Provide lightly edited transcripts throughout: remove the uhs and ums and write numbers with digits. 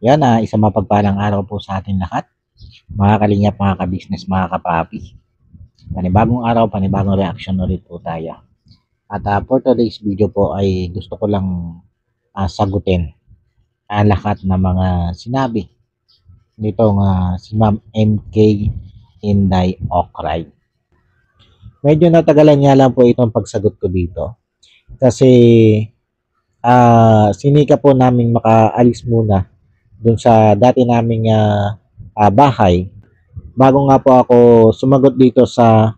Yan, isang mapagpalang araw po sa ating lahat. Mga kalingap, mga ka-business, mga kapapi. Panibagong araw, panibagong reaction ulit po tayo. At for today's video po ay gusto ko lang sagutin ang lahat ng mga sinabi nitong si Ma'am MK Inday Okray. Medyo natagalan niya lang po itong pagsagot ko dito kasi sinika po namin makaalis muna dun sa dati naming bahay bago nga po ako sumagot dito sa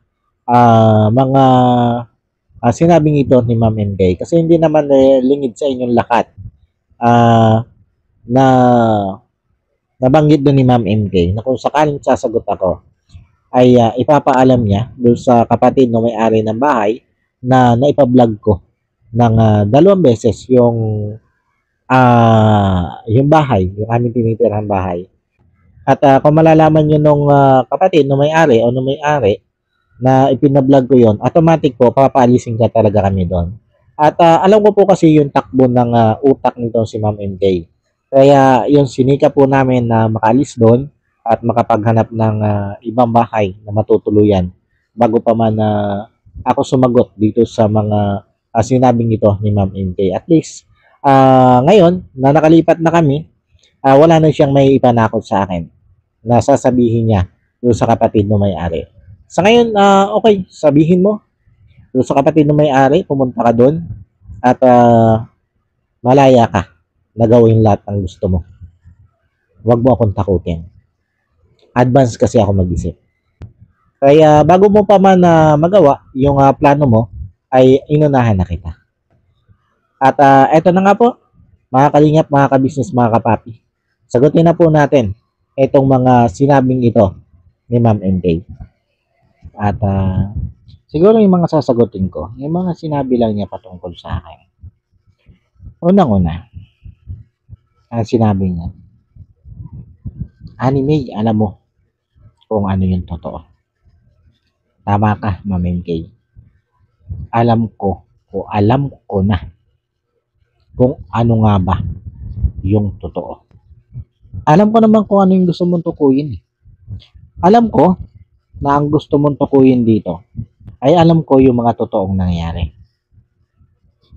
mga sinabing ito ni Ma'am MK kasi hindi naman lingid sa inyong lahat na nabanggit doon ni Ma'am MK na kung sakaling sasagot ako ay ipapaalam niya doon sa kapatid no may-ari ng bahay na naipa-vlog ko ng 2 beses yung bahay, yung aming tinitirang bahay. At kung malalaman nyo nung kapatid no may-ari o no may-ari na ipinablog ko yon, automatic po papaalisin ka talaga kami doon. At alam ko po kasi yung takbo ng utak nito si Ma'am MK. Kaya yung sinika po namin na makaalis doon at makapaghanap ng ibang bahay na matutuluyan bago pa man ako sumagot dito sa mga sinabing ito ni Ma'am MK. At least ngayon na nakalipat na kami, wala na siyang may ipanakot sa akin na sasabihin niya doon sa kapatid ng may-ari. Sa ngayon, okay, sabihin mo doon sa kapatid ng may-ari, pumunta ka doon at malaya ka na gawin lahat ng gusto mo. Huwag mo akong takutin. Advance kasi ako mag-isip. Kaya bago mo pa man magawa yung plano mo, ay inunahan na kita. At eto na nga po, mga kalingap, mga ka-business, mga kapapi. Sagutin na po natin itong mga sinabing ito ni Ma'am MK. At siguro yung mga sasagutin ko, yung mga sinabi lang niya patungkol sa akin. Unang-una, ang sinabi niya, Anime, alam mo kung ano yung totoo. Tama ka, Ma'am MK. Alam ko na kung ano nga ba yung totoo. Alam ko naman kung ano yung gusto mong tukuyin. Alam ko na ang gusto mong tukuyin dito ay alam ko yung mga totoong nangyari.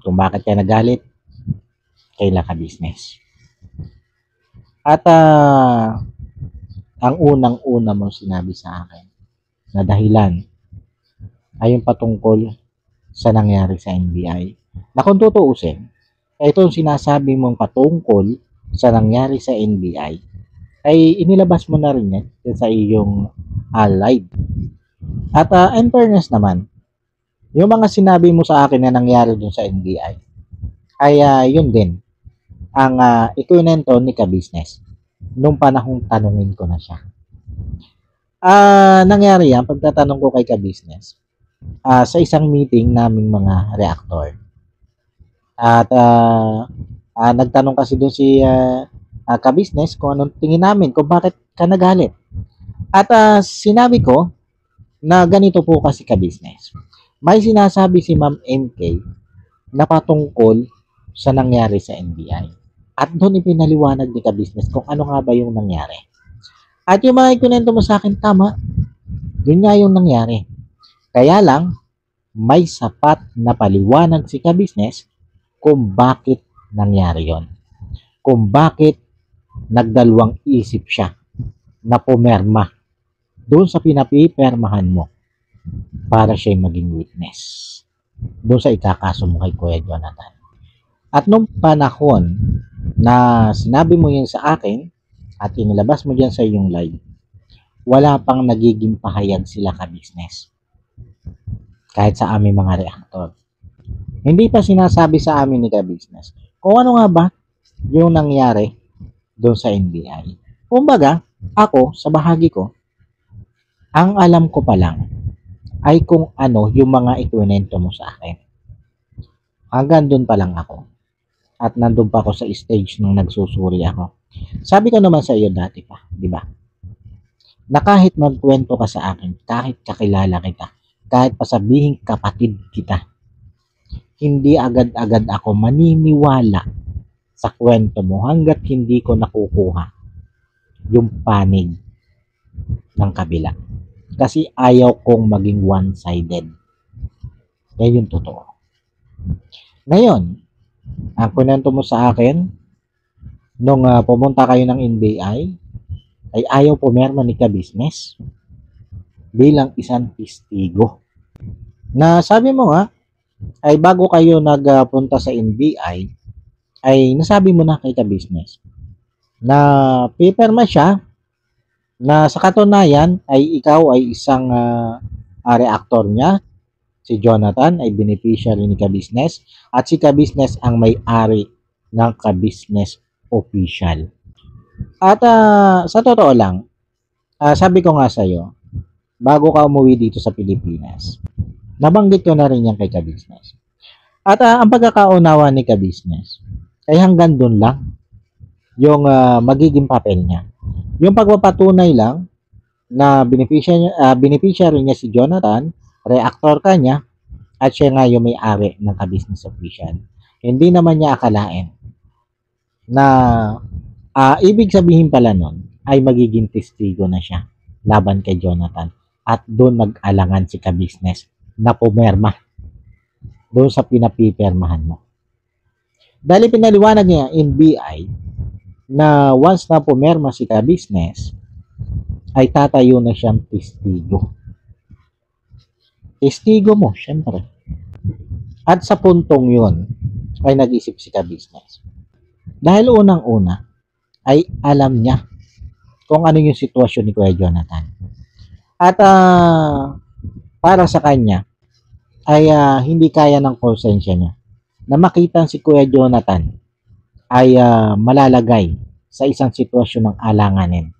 Kung bakit ka nagalit, kailan ka business. At ang unang-una mong sinabi sa akin na dahilan ay yung patungkol sa nangyari sa NBI. Na kung tutuusin, itong sinasabi mong patungkol sa nangyari sa NBI ay inilabas mo na rin yan sa iyong live. At in fairness naman, yung mga sinabi mo sa akin na nangyari dun sa NBI ay yun din ang ikunento ni ka-business nung panahong tanungin ko na siya. Nangyari yan, pagtatanong ko kay ka-business sa isang meeting naming mga reactor. At nagtanong kasi doon si ka-business kung anong tingin namin, kung bakit ka nagalit. At sinabi ko na ganito po kasi ka-business. May sinasabi si Ma'am MK na patungkol sa nangyari sa NBI. At doon ipinaliwanag ni ka-business kung ano nga ba yung nangyari. At yung mga ikunento mo sa akin, tama. Yun nga yung nangyari. Kaya lang, may sapat na paliwanag si ka-business kung bakit nangyari yon. Kung bakit nagdalawang isip siya na pumerma doon sa pinapipermahan mo para siya maging witness doon sa ikakaso mo kay Kuya Jonathan. At nung panahon na sinabi mo yun sa akin at inilabas mo dyan sa iyong live, wala pang nagiging pahayag sila ka-business. Kahit sa aming mga reactor. Hindi pa sinasabi sa amin ni ka-business kung ano nga ba yung nangyari doon sa NBI. Kumbaga, ako, sa bahagi ko, ang alam ko pa lang ay kung ano yung mga ikwento mo sa akin. Hanggang doon pa lang ako. At nandun pa ako sa stage nung nagsusuri ako. Sabi ko naman sa iyo dati pa, di ba? Na kahit magkwento ka sa akin, kahit kakilala kita, kahit pasabihin kapatid kita, hindi agad-agad ako maniniwala sa kwento mo hanggat hindi ko nakukuha yung panig ng kabila. Kasi ayaw kong maging one-sided. Yan yung totoo. Ngayon, ang kunento mo sa akin, nung pumunta kayo ng NBI, ay ayaw pumirma ni ka-business bilang isang testigo. Na sabi mo nga, ay bago kayo nagpunta sa NBI, ay nasabi mo na kay ka-business na pipirma siya na sa katunayan ay ikaw ay isang reactor niya, si Jonathan ay beneficiary ni ka-business at si ka-business ang may-ari ng ka-business official. At sa totoo lang, sabi ko nga sa'yo, bago ka umuwi dito sa Pilipinas, nabanggit ko na rin yan kay ka-business. At ang pagkakaunawa ni ka-business ay hanggang doon lang yung magiging papel niya. Yung pagpapatunay lang na beneficiary niya si Jonathan, reactor ka niya, at siya nga yung may-ari ng ka-business official. Hindi naman niya akalain na ibig sabihin pala nun ay magiging testigo na siya laban kay Jonathan. At doon nag-alangan si ka-business na pumirma doon sa pinapipirmahan mo. Dahil pinaliwanag niya NBI na once na pumirma si ka-business, ay tatayo na siyang testigo. Testigo mo, syempre. At sa puntong yun, ay nag-isip si ka-business. Dahil unang-una, ay alam niya kung ano yung sitwasyon ni Kuya Jonathan. At para sa kanya, ay hindi kaya ng konsensya niya na makita si Kuya Jonathan ay malalagay sa isang sitwasyon ng alanganin.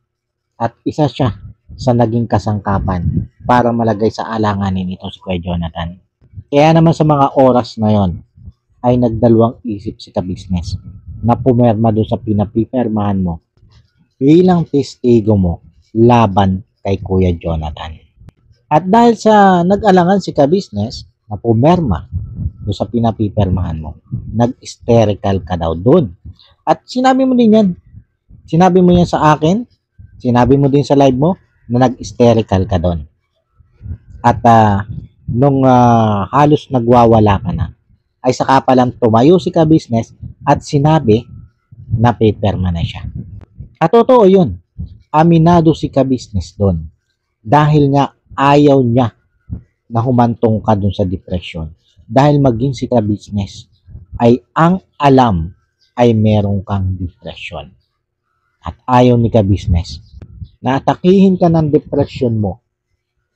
At isa siya sa naging kasangkapan para malagay sa alanganin ito si Kuya Jonathan. Kaya naman sa mga oras na yon ay nagdalawang isip si ka-business na pumirma doon sa pinapipirmahan mo bilang testigo mo laban kay Kuya Jonathan. At dahil sa nag-alangan si ka-business na pumirma doon sa pinapipirmahan mo, nag-hysterical ka daw doon. At sinabi mo din yan. Sinabi mo yan sa akin. Sinabi mo din sa live mo na nag-hysterical ka doon. At nung halos nagwawala ka na, ay saka palang tumayo si ka-business at sinabi na pipirma na siya. At totoo yun. Aminado si ka-business doon. Dahil nga ayaw niya na humantong ka doon sa depression. Dahil maging si ka-business ay ang alam ay merong kang depression. At ayaw ni ka-business na atakihin ka ng depression mo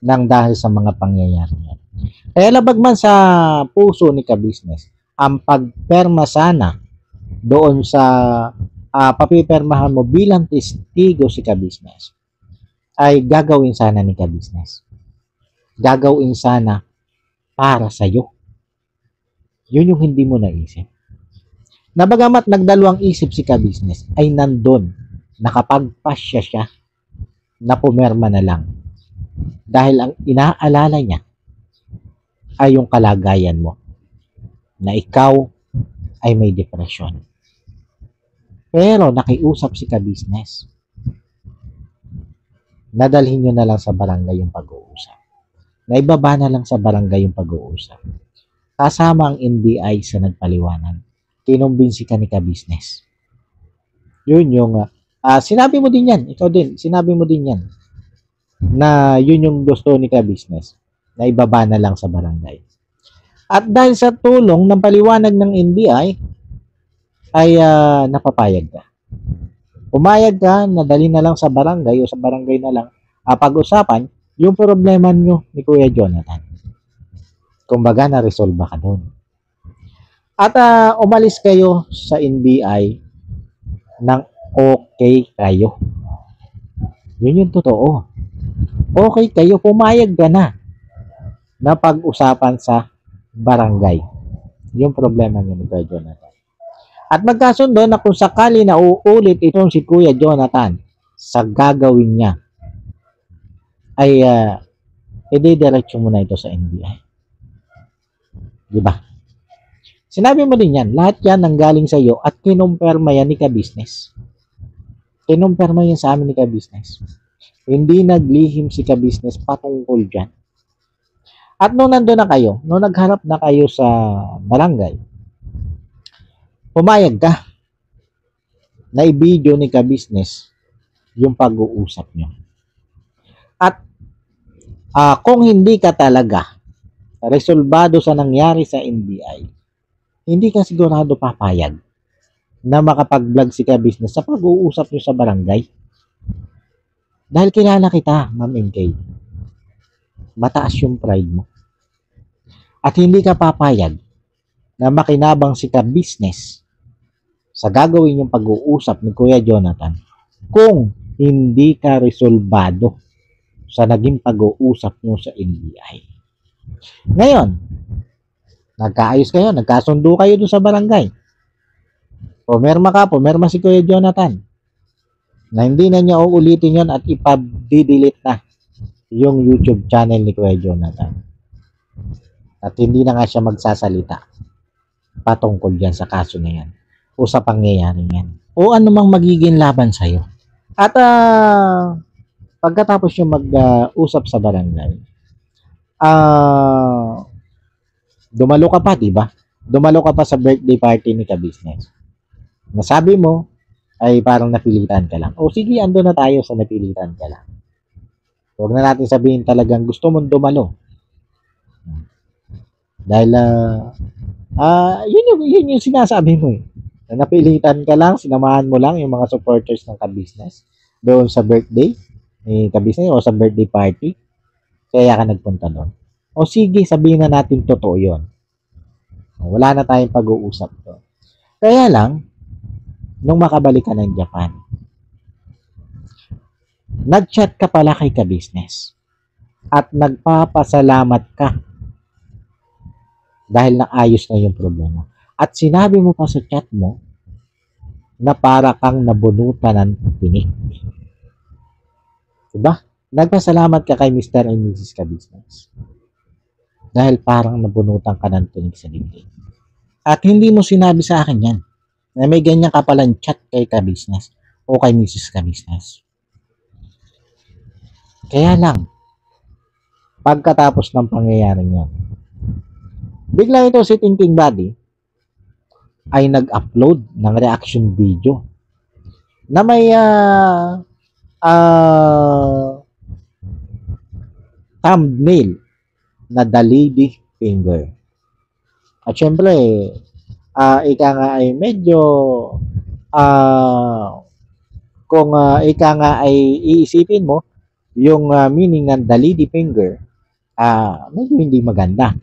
nang dahil sa mga pangyayari niya. Kaya labag man sa puso ni ka-business ang pagperma sana doon sa papipirmahan mo bilang testigo si ka-business, ay gagawin sana ni ka-business. Gagawin sana para sa'yo. Yun yung hindi mo naisip. Na bagamat nagdalawang isip si ka-business, ay nandun, nakapagpasya siya na pumirma na lang. Dahil ang inaalala niya ay yung kalagayan mo, na ikaw ay may depression. Pero nakiusap si ka-business. Nadalhin nyo na lang sa barangay yung pag-uusap. Naibaba na lang sa barangay yung pag-uusap. Kasama ang NBI sa nagpaliwanag. Kinumbinsi ka ni ka-business. Yun yung sinabi mo din yan. Ikaw din. Sinabi mo din yan. Na yun yung gusto ni ka-business. Na ibaba na lang sa barangay. At dahil sa tulong ng paliwanag ng NBI, ay napapayag ka. Pumayag ka, nadali na lang sa barangay o sa barangay na lang pag-usapan yung problema nyo ni Kuya Jonathan. Kumbaga, na-resolve ka doon. At umalis kayo sa NBI ng okay kayo. Yun yung totoo. Okay kayo, pumayag ka na pag-usapan sa barangay. Yung problema nyo ni Kuya Jonathan. At magkasundo na kung sakali na uulit itong si Kuya Jonathan sa gagawin niya, ay i-diretso mo na ito sa NBI. Diba? Sinabi mo din yan, lahat yan nanggaling sa iyo at kinumpirma yan ni ka-business. Kinumpirma yan sa amin ni ka-business. Hindi naglihim si ka-business patungkol dyan. At nung nandun na kayo, nung nagharap na kayo sa barangay, pumayag ka na i-video ni ka-business yung pag-uusap nyo. At kung hindi ka talaga resolbado sa nangyari sa NBI, hindi ka sigurado papayag na makapag-vlog si ka-business sa pag-uusap nyo sa barangay. Dahil kilala kita, Ma'am MK. Mataas yung pride mo. At hindi ka papayag na makinabang si ka-business sa gagawin yung pag-uusap ni Kuya Jonathan kung hindi ka resolbado sa naging pag-uusap nyo sa NBI. Ngayon, nagkaayos kayo, nagkasundo kayo doon sa barangay. Pumerma si Kuya Jonathan na hindi na niya uulitin yon at ipag-delete na yung YouTube channel ni Kuya Jonathan. At hindi na nga siya magsasalita patungkol dyan sa kaso na yan o sa pangyayari yan o anumang magiging laban sa'yo. At pagkatapos yung mag-usap sa barangay, dumalo ka pa, diba? Dumalo ka pa sa birthday party ni ka-business. Nasabi mo ay parang napilitan ka lang. O sige, ando na tayo sa napilitan ka lang. Huwag na natin sabihin talagang gusto mong dumalo. Dahil yun yung sinasabi mo eh. Na napilitan ka lang, sinamahan mo lang yung mga supporters ng ka-business doon sa birthday ni ka-business o sa birthday party. Kaya ka nagpunta doon. O sige, sabihin na natin totoo yun. Wala na tayong pag-uusap doon. Kaya lang, nung makabalik ka ng Japan, nag-chat ka pala kay ka-business at nagpapasalamat ka dahil naayos na yung problema. At sinabi mo pa sa chat mo na para kang nabunutan ng tinik. Diba? Nagpasalamat ka kay Mr. and Mrs. ka-business dahil parang nabunutan ka ng tinik sa dibdib. At hindi mo sinabi sa akin yan na may ganyan ka palang chat kay ka-business o kay Mrs. ka-business. Kaya lang, pagkatapos ng pangyayari yun, bigla ito si Thinking Buddy ay nag-upload ng reaction video na may thumbnail na The Lady Finger. At syempre, ika nga ay medyo kung ika nga ay iisipin mo yung meaning ng The Lady Finger, medyo hindi maganda.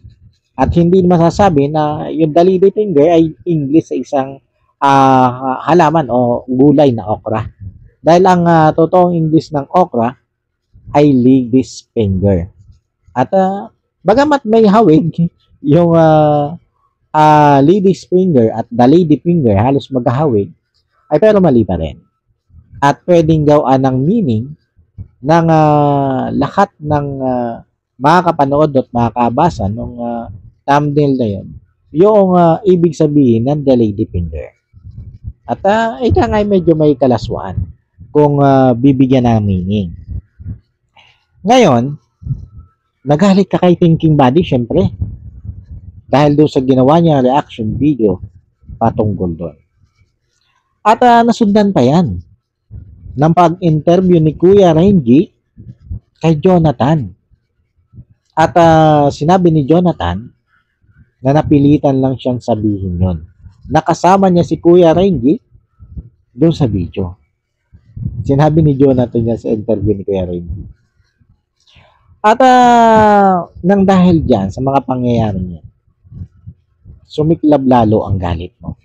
At hindi masasabi na yung The Lady Finger ay English sa isang halaman o gulay na okra. Dahil ang totoong English ng okra ay lady's finger. At bagamat may hawig yung lady's finger at the lady finger, halos maghahawig, ay pero mali pa rin. At pwedeng gawaan ng meaning ng lahat ng makakapanood at makakabasa ng thumbnail na yun, yung ibig sabihin ng the lady finger. At ika nga medyo may kalaswaan kung bibigyan ng meaning. Ngayon, nagalit ka kay Thinking Buddy, syempre. Dahil doon sa ginawa niya reaction video patungkol doon. At nasundan pa yan ng pag-interview ni Kuya Renji kay Jonathan. At sinabi ni Jonathan na napilitan lang siyang sabihin yon. Nakasama niya si Kuya Renji doon sa video. Sinabi ni Jonathan niya sa interview ni Kuya Renji. At nang dahil dyan sa mga pangyayari niya, sumiklab lalo ang galit mo.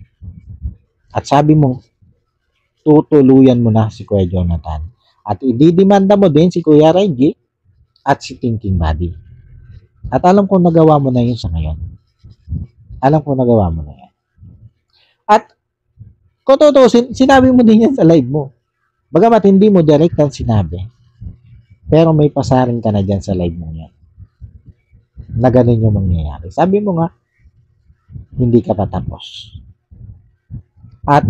At sabi mo, tutuluyan mo na si Kuya Jonathan. At ididimanda mo din si Kuya Renji at si Thinking Buddy. At alam ko nagawa mo na yun sa ngayon. Alam ko nagawa mo na yan. At kung totoo, sinabi mo din yan sa live mo. Bagamat hindi mo direct ang sinabi, pero may pasarin ka na dyan sa live mo yan na ganun yung mangyayari. Sabi mo nga, hindi ka pa tapos. At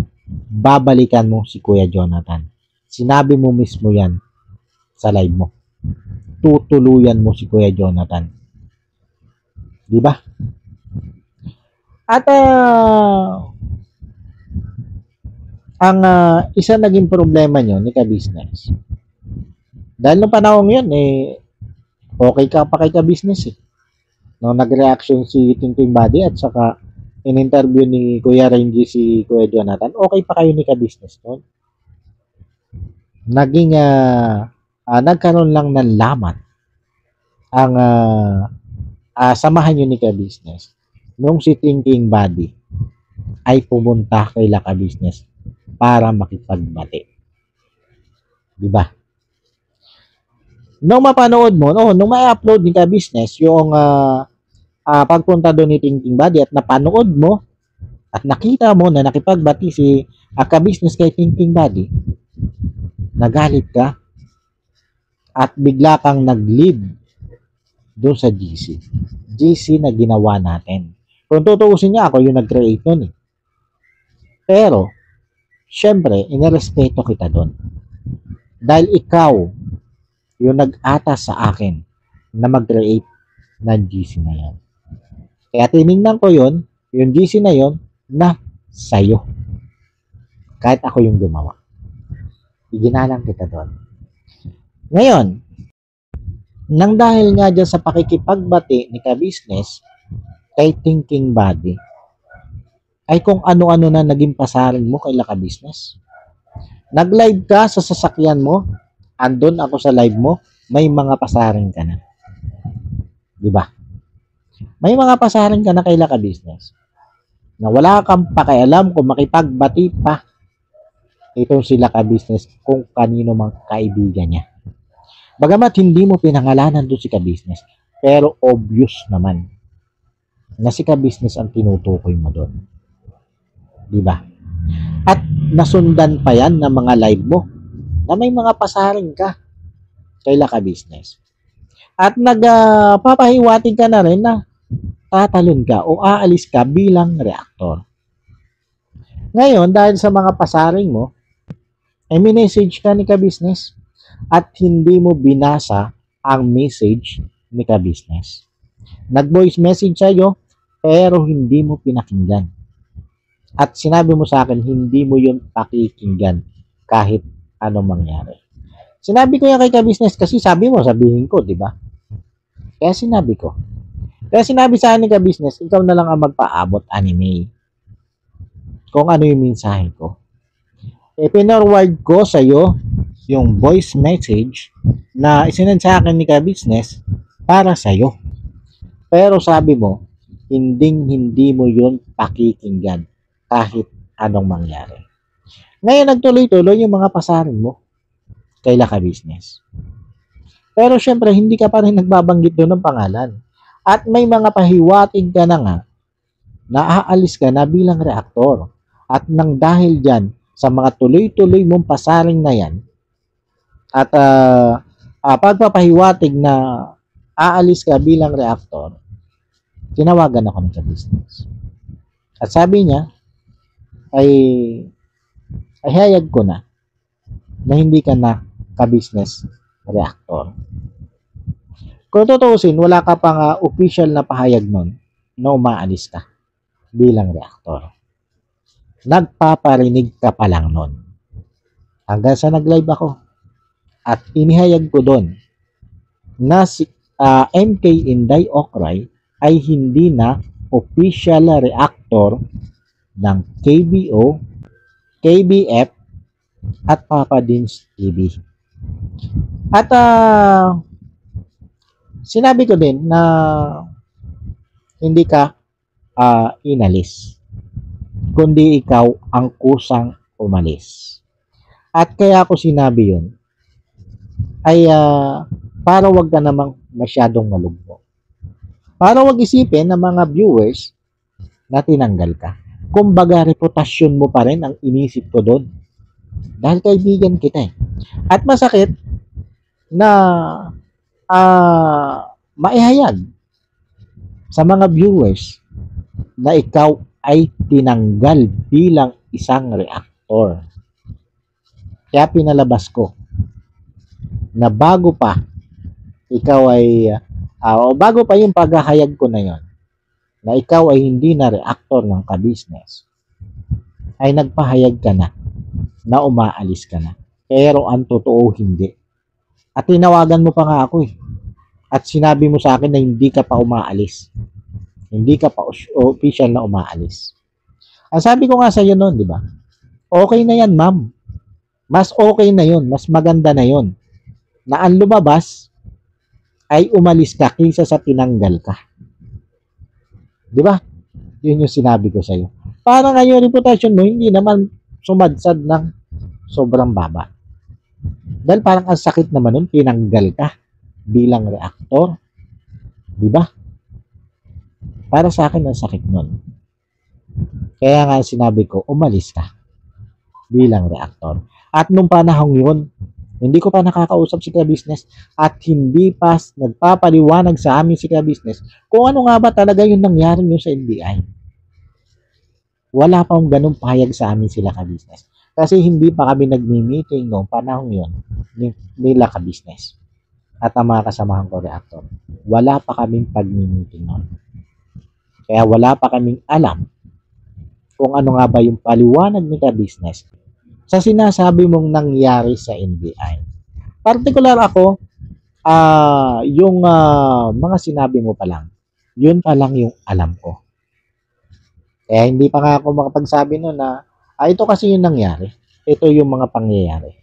babalikan mo si Kuya Jonathan. Sinabi mo mismo yan sa live mo. Tutuluyan mo si Kuya Jonathan. Di ba? At ang isa naging problema nyo ni ka-business. Dahil nung panahon yun, okay ka pa kay ka-business eh. No, nag-reaction si Tinting Buddy at saka in-interview ni Kuya Renji si Kuya Jonathan, okay pa kayo ni ka-business noon. Naging nagkaroon lang ng lamat ang samahan nyo ni ka-business nung si Thinking Buddy ay pumunta kay ka-business para makipagbati. Diba? Nung mapanood mo, nung ma-upload ni ka-business yung pagpunta doon ni Thinking Buddy at napanood mo at nakita mo na nakipagbati si ka-business kay Thinking Buddy, nagalit ka at bigla kang nag-lead doon sa GC. GC na ginawa natin. Kung tutuusin niya, ako yung nag-create nun eh. Pero, syempre, inirespeto kita doon. Dahil ikaw yung nag-atas sa akin na mag-create ng GC na yan. Kaya tinignan ko yun, yung GC na yun, na sayo. Kahit ako yung gumawa. Iginalang kita doon. Ngayon, nang dahil nga dyan sa pakikipagbati ni ka-business kay Thinking Buddy, ay kung ano-ano na naging pasaring mo kay ka-business. Nag-live ka sa sasakyan mo, andun ako sa live mo, may mga pasaring ka na. Diba? May mga pasaring ka na kay ka-business na wala kang pakialam kung makipagbati pa itong sila ka-business kung kanino mang kaibigan niya. Bagamat hindi mo pinangalanan doon si ka-business, pero obvious naman na si ka-business ang tinutukoy mo doon. Diba? At nasundan pa yan ng mga live mo na may mga pasaring ka kay ka-business. At nagpapahiwatig ka na rin na tatalon ka o aalis ka bilang reactor. Ngayon, dahil sa mga pasaring mo, ay minessage ka ni ka-business at hindi mo binasa ang message ni ka-business. Nag-voice message sa'yo, pero hindi mo pinakinggan. At sinabi mo sa akin, hindi mo yun pakikinggan kahit anong mangyari. Sinabi ko yan kay ka-business kasi sabi mo, sabihin ko, di ba? Kaya sinabi ko. Kaya sinabi sa akin ni ka-business, ikaw na lang ang magpaabot anime. Kung ano yung mensahe ko. Pinorward ko sa'yo yung voice message na isinend sa akin ni ka-business para sa'yo. Pero sabi mo, hindi mo yun pakikinggan kahit anong mangyari. Ngayon, nagtuloy-tuloy yung mga pasarin mo kay ka-business. Pero syempre, hindi ka pa rin nagbabanggit doon ng pangalan. At may mga pahiwatig ka na nga na aalis ka na bilang reaktor. At nang dahil dyan, sa mga tuloy-tuloy mong pasaring na yan, at pagpapahiwatig na aalis ka bilang reaktor, tinawagan ako ng ka-business. At sabi niya, ay hayag ko na hindi ka na ka-business reactor. Kung tutuusin, wala ka pang official na pahayag nun na umaalis ka bilang reactor. Nagpaparinig ka pa lang nun. Hanggang sa nag-live ako. At inihayag ko doon na si MK Inday Okray ay hindi na official reactor ng KBO, KBF, at Papa Dins TV. At sinabi ko din na hindi ka inalis, kundi ikaw ang kusang umalis. At kaya ako sinabi yun ay para wag ka namang masyadong malugmo. Para wag isipin ng mga viewers na tinanggal ka. Kumbaga, reputasyon mo pa rin ang inisip ko doon. Dahil kaibigan kita eh. At masakit na maihayag sa mga viewers na ikaw ay tinanggal bilang isang reactor. Kaya pinalabas ko na bago pa ikaw ay o bago pa yung paghahayag ko na yon na ikaw ay hindi na reactor ng ka-business, ay nagpahayag ka na umaalis ka na. Pero ang totoo hindi. At tinawagan mo pa nga ako eh. At sinabi mo sa akin na hindi ka pa umaalis. Hindi ka pa official na umaalis. Ang sabi ko nga sa iyo noon, di ba? Okay na yan, ma'am. Mas okay na yun. Mas maganda na yun. Na ang lumabas ay umalis ka kaysa sa tinanggal ka. Di ba? Yun yung sinabi ko sa iyo. Para nga yung reputasyon mo, hindi naman sumadsad ng sobrang baba. Dahil parang ang sakit naman nun, tinanggal ka bilang reactor. Di ba? Para sa akin, ang sakit nun. Kaya nga sinabi ko, umalis ka bilang reactor. At nung panahong yun, hindi ko pa nakakausap si ka-business at hindi pa nagpapaliwanag sa amin si ka-business kung ano nga ba talaga yung nangyari nyo sa NBI. Wala pang ganung pahayag sa amin sila ka-business. Kasi hindi pa kami nagmi-meeting noong panahong yun nila ka-business at ang mga kasamahan ko reactor. Wala pa kaming pag-meeting noon. Kaya wala pa kaming alam kung ano nga ba yung paliwanag ni ka-business sa sinasabi mong nangyari sa NBI. Particular ako, yung mga sinabi mo pa lang, yun pa lang yung alam ko. Kaya hindi pa nga ako makapagsabi nun na, ito kasi yung nangyari. Ito yung mga pangyayari.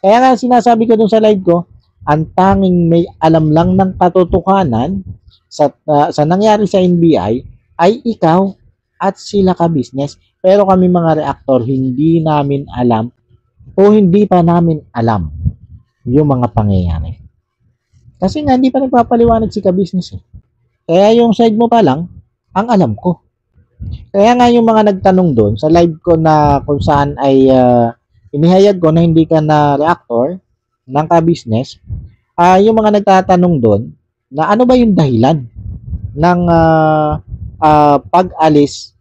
Kaya nga sinasabi ko dun sa live ko, ang tanging may alam lang ng katotohanan sa nangyari sa NBI ay ikaw at sila ka-business. Pero kami mga reactor, hindi namin alam o hindi pa namin alam yung mga pangyayari. Kasi nga, hindi pa nagpapaliwanag si ka-business eh. Kaya yung side mo pa lang, ang alam ko. Kaya nga yung mga nagtanong doon sa live ko na kung saan ay inihayag ko na hindi ka na reactor ng ka-business, yung mga nagtatanong doon na ano ba yung dahilan ng pag-alis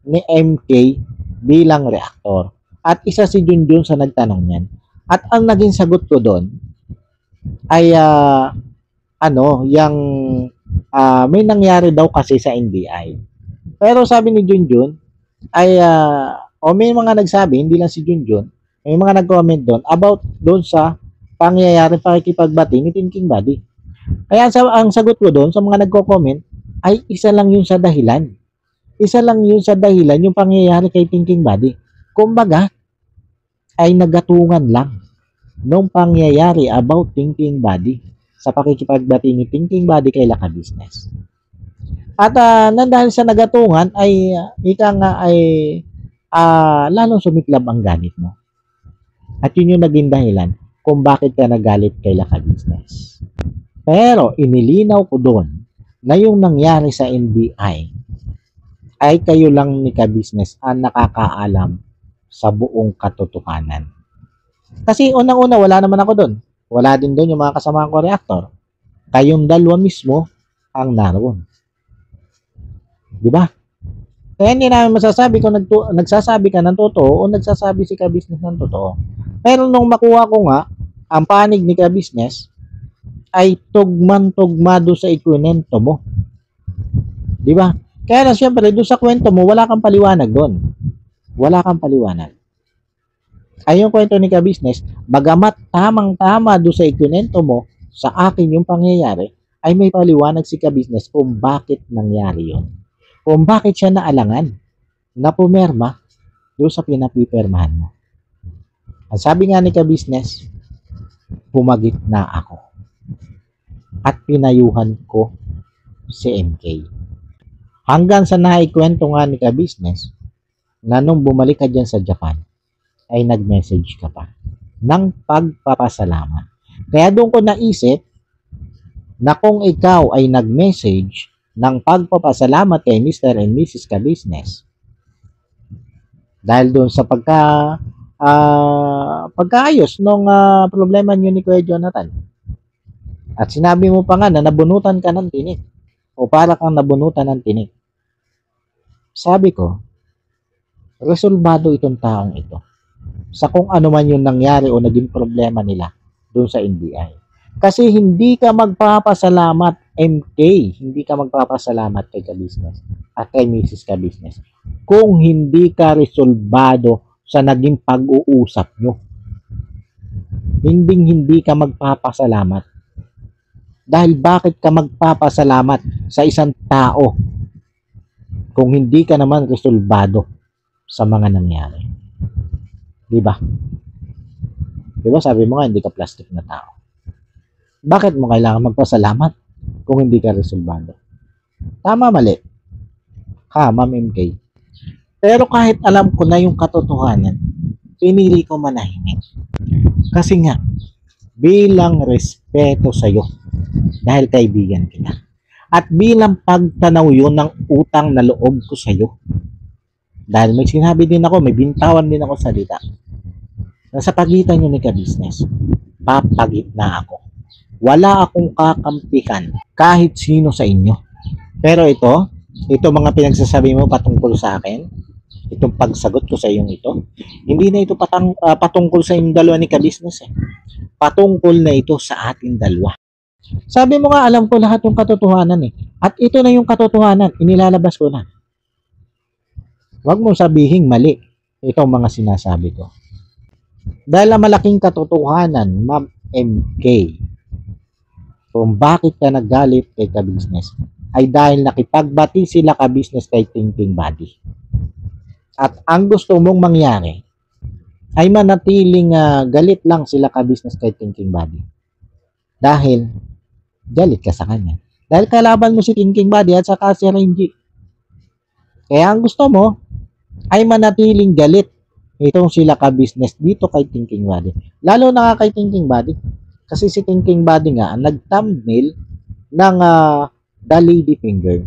ni MK bilang reactor. At isa si Junjun sa nagtanong niyan. At ang naging sagot ko doon ay may nangyari daw kasi sa NBI. Pero sabi ni Junjun ay may mga nagsabi, hindi lang si Junjun, may mga nag-comment doon about doon sa pangyayari pakikipagbati ni Thinking Buddy. Kaya ang sagot ko doon sa mga nagko-comment ay isa lang yun sa dahilan. Isa lang yun sa dahilan yung pangyayari kay Thinking Buddy. Kumbaga, ay nagatungan lang nung pangyayari about Thinking Buddy sa pakikipagbati ni Thinking Buddy kay Laka Business. At dahil sa nagatungan ay lalong sumiklab ang galit mo. At yun yung naging dahilan kung bakit ka nagalit kay Laka Business. Pero inilinaw ko doon na yung nangyari sa NBI ay kayo lang ni ka-business ang nakakaalam sa buong katotohanan. Kasi unang-una, wala naman ako doon. Wala din doon yung mga kasamahan ko reactor. Kayong dalawa mismo ang naroon. Di ba? Kaya hindi namin masasabi kung nagsasabi ka ng totoo o nagsasabi si ka-business ng totoo. Pero nung makuha ko nga, ang panig ni ka-business ay tugman-tugma doon sa ikwento mo. Di ba? Kaya na siyempre, doon sa kwento mo, wala kang paliwanag doon. Wala kang paliwanag. Ay yung kwento ni ka-business, bagamat tamang-tama doon sa ikwento mo, sa akin yung pangyayari, ay may paliwanag si ka-business kung bakit nangyari yun. Kung bakit siya naalangan na pumerma doon sa pinapipirmahan mo. Ang sabi nga ni ka-business, pumagit na ako. At pinayuhan ko si MK. Hanggang sa naikwento nga ni ka-business na nung bumalik ka dyan sa Japan, ay nag-message ka pa ng pagpapasalamat. Kaya doon ko naisip na kung ikaw ay nag-message ng pagpapasalamat kay Mr. and Mrs. ka-business, dahil doon sa pagkaayos nung problema niyo ni Kuya Jonathan. At sinabi mo pa nga na nabunutan ka ng tinik o para kang nabunutan ng tinik. Sabi ko, resolbado itong taong ito sa kung ano man yung nangyari o naging problema nila doon sa NBI. Kasi hindi ka magpapasalamat, MK, hindi ka magpapasalamat kay ka-business at kay Mrs. ka-business kung hindi ka resolbado sa naging pag-uusap nyo. Hindi ka magpapasalamat. Dahil bakit ka magpapasalamat sa isang tao kung hindi ka naman resolbado sa mga nangyari? Diba? Diba sabi mo nga hindi ka plastic na tao. Bakit mo kailangan magpasalamat kung hindi ka resolbado? Tama, mali? Ha, Ma'am MK? Pero kahit alam ko na yung katotohanan, pinili ko manahimik. Kasi nga, bilang respeto sa'yo, dahil kaibigan kita. At bilang pagtanaw yun ng utang na loob ko sa'yo. Dahil may sinabi din ako, may bintawan din ako salita. Na sa pagitan nyo ni ka-business, papagitna ako. Wala akong kakampihan kahit sino sa inyo. Pero ito mga pinagsasabi mo patungkol sa akin, itong pagsagot ko sa iyong ito, hindi na ito patungkol sa inyong dalawa ni ka-business eh. Patungkol na ito sa ating dalawa. Sabi mo nga, alam ko lahat yung katotohanan eh. At ito na yung katotohanan, inilalabas ko na. Huwag mong sabihin mali itong mga sinasabi ko. Dahil ang malaking katotohanan, Ma'am MK, kung bakit ka naggalit kay ka-business, ay dahil nakipagbati sila ka-business kay Thinking Body. At ang gusto mong mangyari, ay manatiling galit lang sila ka-business kay Thinking Body. Dahil galit ka sa kanya. Dahil kalaban mo si Thinking Body at saka si Renji. Kaya ang gusto mo ay manatiling galit itong sila ka-business dito kay Thinking Body. Lalo na kay Thinking Body. Kasi si Thinking Body nga ang nag-thumbnail ng The Lady Finger.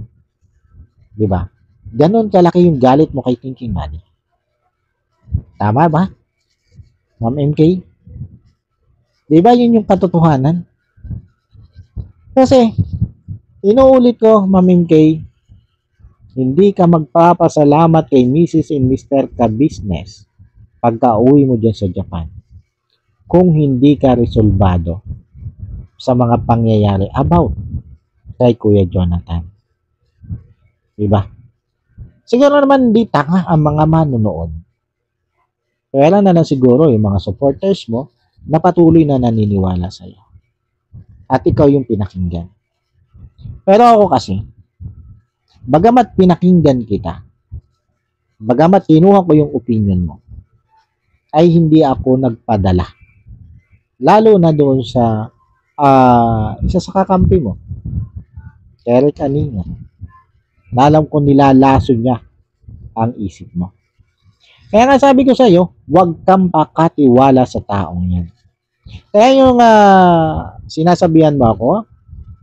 Diba? Ganon kalaki yung galit mo kay Thinking Body. Tama ba? Ma'am MK? Diba yun yung katotohanan? Kasi, inuulit ko, Ma'am MK, hindi ka magpapasalamat kay Mrs. and Mr. Ka-business pagka uwi mo dyan sa Japan kung hindi ka resolbado sa mga pangyayari about kay Kuya Jonathan. Diba? Siguro naman hindi tanga ang mga manonood. Kaya lang siguro yung mga supporters mo na patuloy na naniniwala sa'yo. At ikaw yung pinakinggan. Pero ako kasi, bagamat pinakinggan kita, bagamat kinuha ko yung opinion mo, ay hindi ako nagpadala. Lalo na doon sa isa sa kakampi mo, Eric Aninga. Na alam ko nilalaso niya ang isip mo. Kaya nga sabi ko sa iyo, huwag kang pakatiwala sa taong yan. Kaya yung sinasabihan mo ako,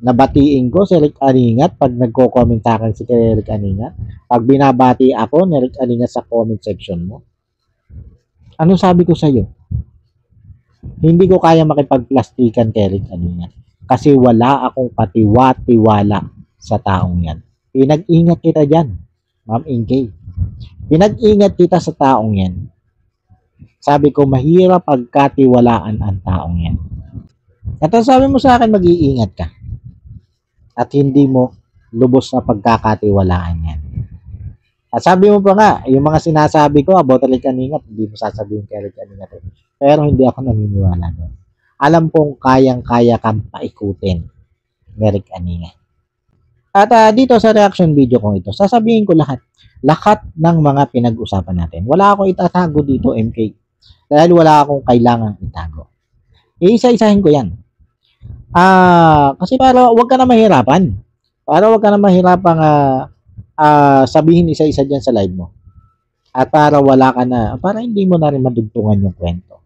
nabatiin ko si Eric Aningat pag nagko-comment sa akin si Eric Aningat, pag binabati ako ni Eric Aningat sa comment section mo, anong sabi ko sa iyo? Hindi ko kaya makipagplastikan kay Eric Aningat kasi wala akong patiwala sa taong yan. Pinag-ingat kita dyan, Ma'am Ingkay. Pinag-ingat kita sa taong yan. Sabi ko, mahirap pagkatiwalaan ang taong yan. At sabi mo sa akin, mag-iingat ka. At hindi mo lubos na pagkakatiwalaan yan. At sabi mo pa nga, yung mga sinasabi ko about Eric Aningat, hindi mo sasabihin kay Eric Aningat. Pero hindi ako naniniwala doon. Alam kong kayang-kaya kang paikutin ni Eric Aningat. At dito sa reaction video kong ito, sasabihin ko lahat ng mga pinag-usapan natin. Wala akong itatago dito, MK. Dahil wala akong kailangang itago. Iisa-isahin ko yan. Kasi para wag ka na mahirapan. Para wag ka na mahirapang sabihin isa-isa dyan sa live mo. At para wala ka na, para hindi mo na rin madugtungan yung kwento.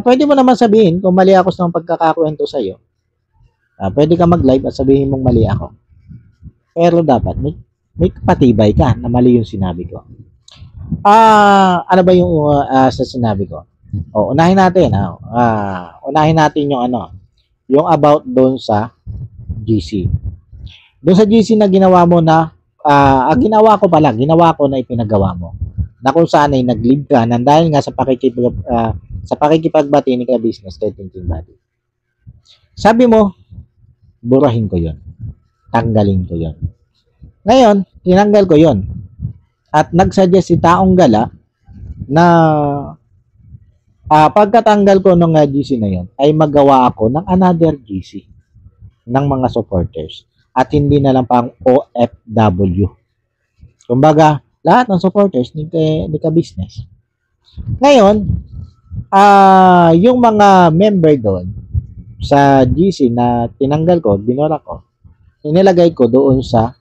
Pwede mo naman sabihin kung mali ako sa pagkakakwento sa'yo. Pwede ka mag-live at sabihin mong mali ako. Pero dapat may patibay ka na mali yung sinabi ko. Ano ba yung sa sinabi ko? Unahin natin. Unahin natin yung yung about doon sa GC. Doon sa GC na ginawa mo na Ang ginawa ko na ipinagawa mo. Na kung saan ay nag-leave ka nang dahil nga sa pakikipagbati ni ka-business kay Thinking Buddy. Sabi mo, burahin ko yon, tanggalin ko yon. Ngayon, tinanggal ko yon. At nagsuggest si Taong Gala na pagkatanggal ko ng GC na yon, ay magawa ako ng another GC ng mga supporters. At hindi na lang pang OFW. Kumbaga, lahat ng supporters ni ka-business. Ngayon, yung mga member doon sa GC na tinanggal ko, binura ko, inilagay ko doon sa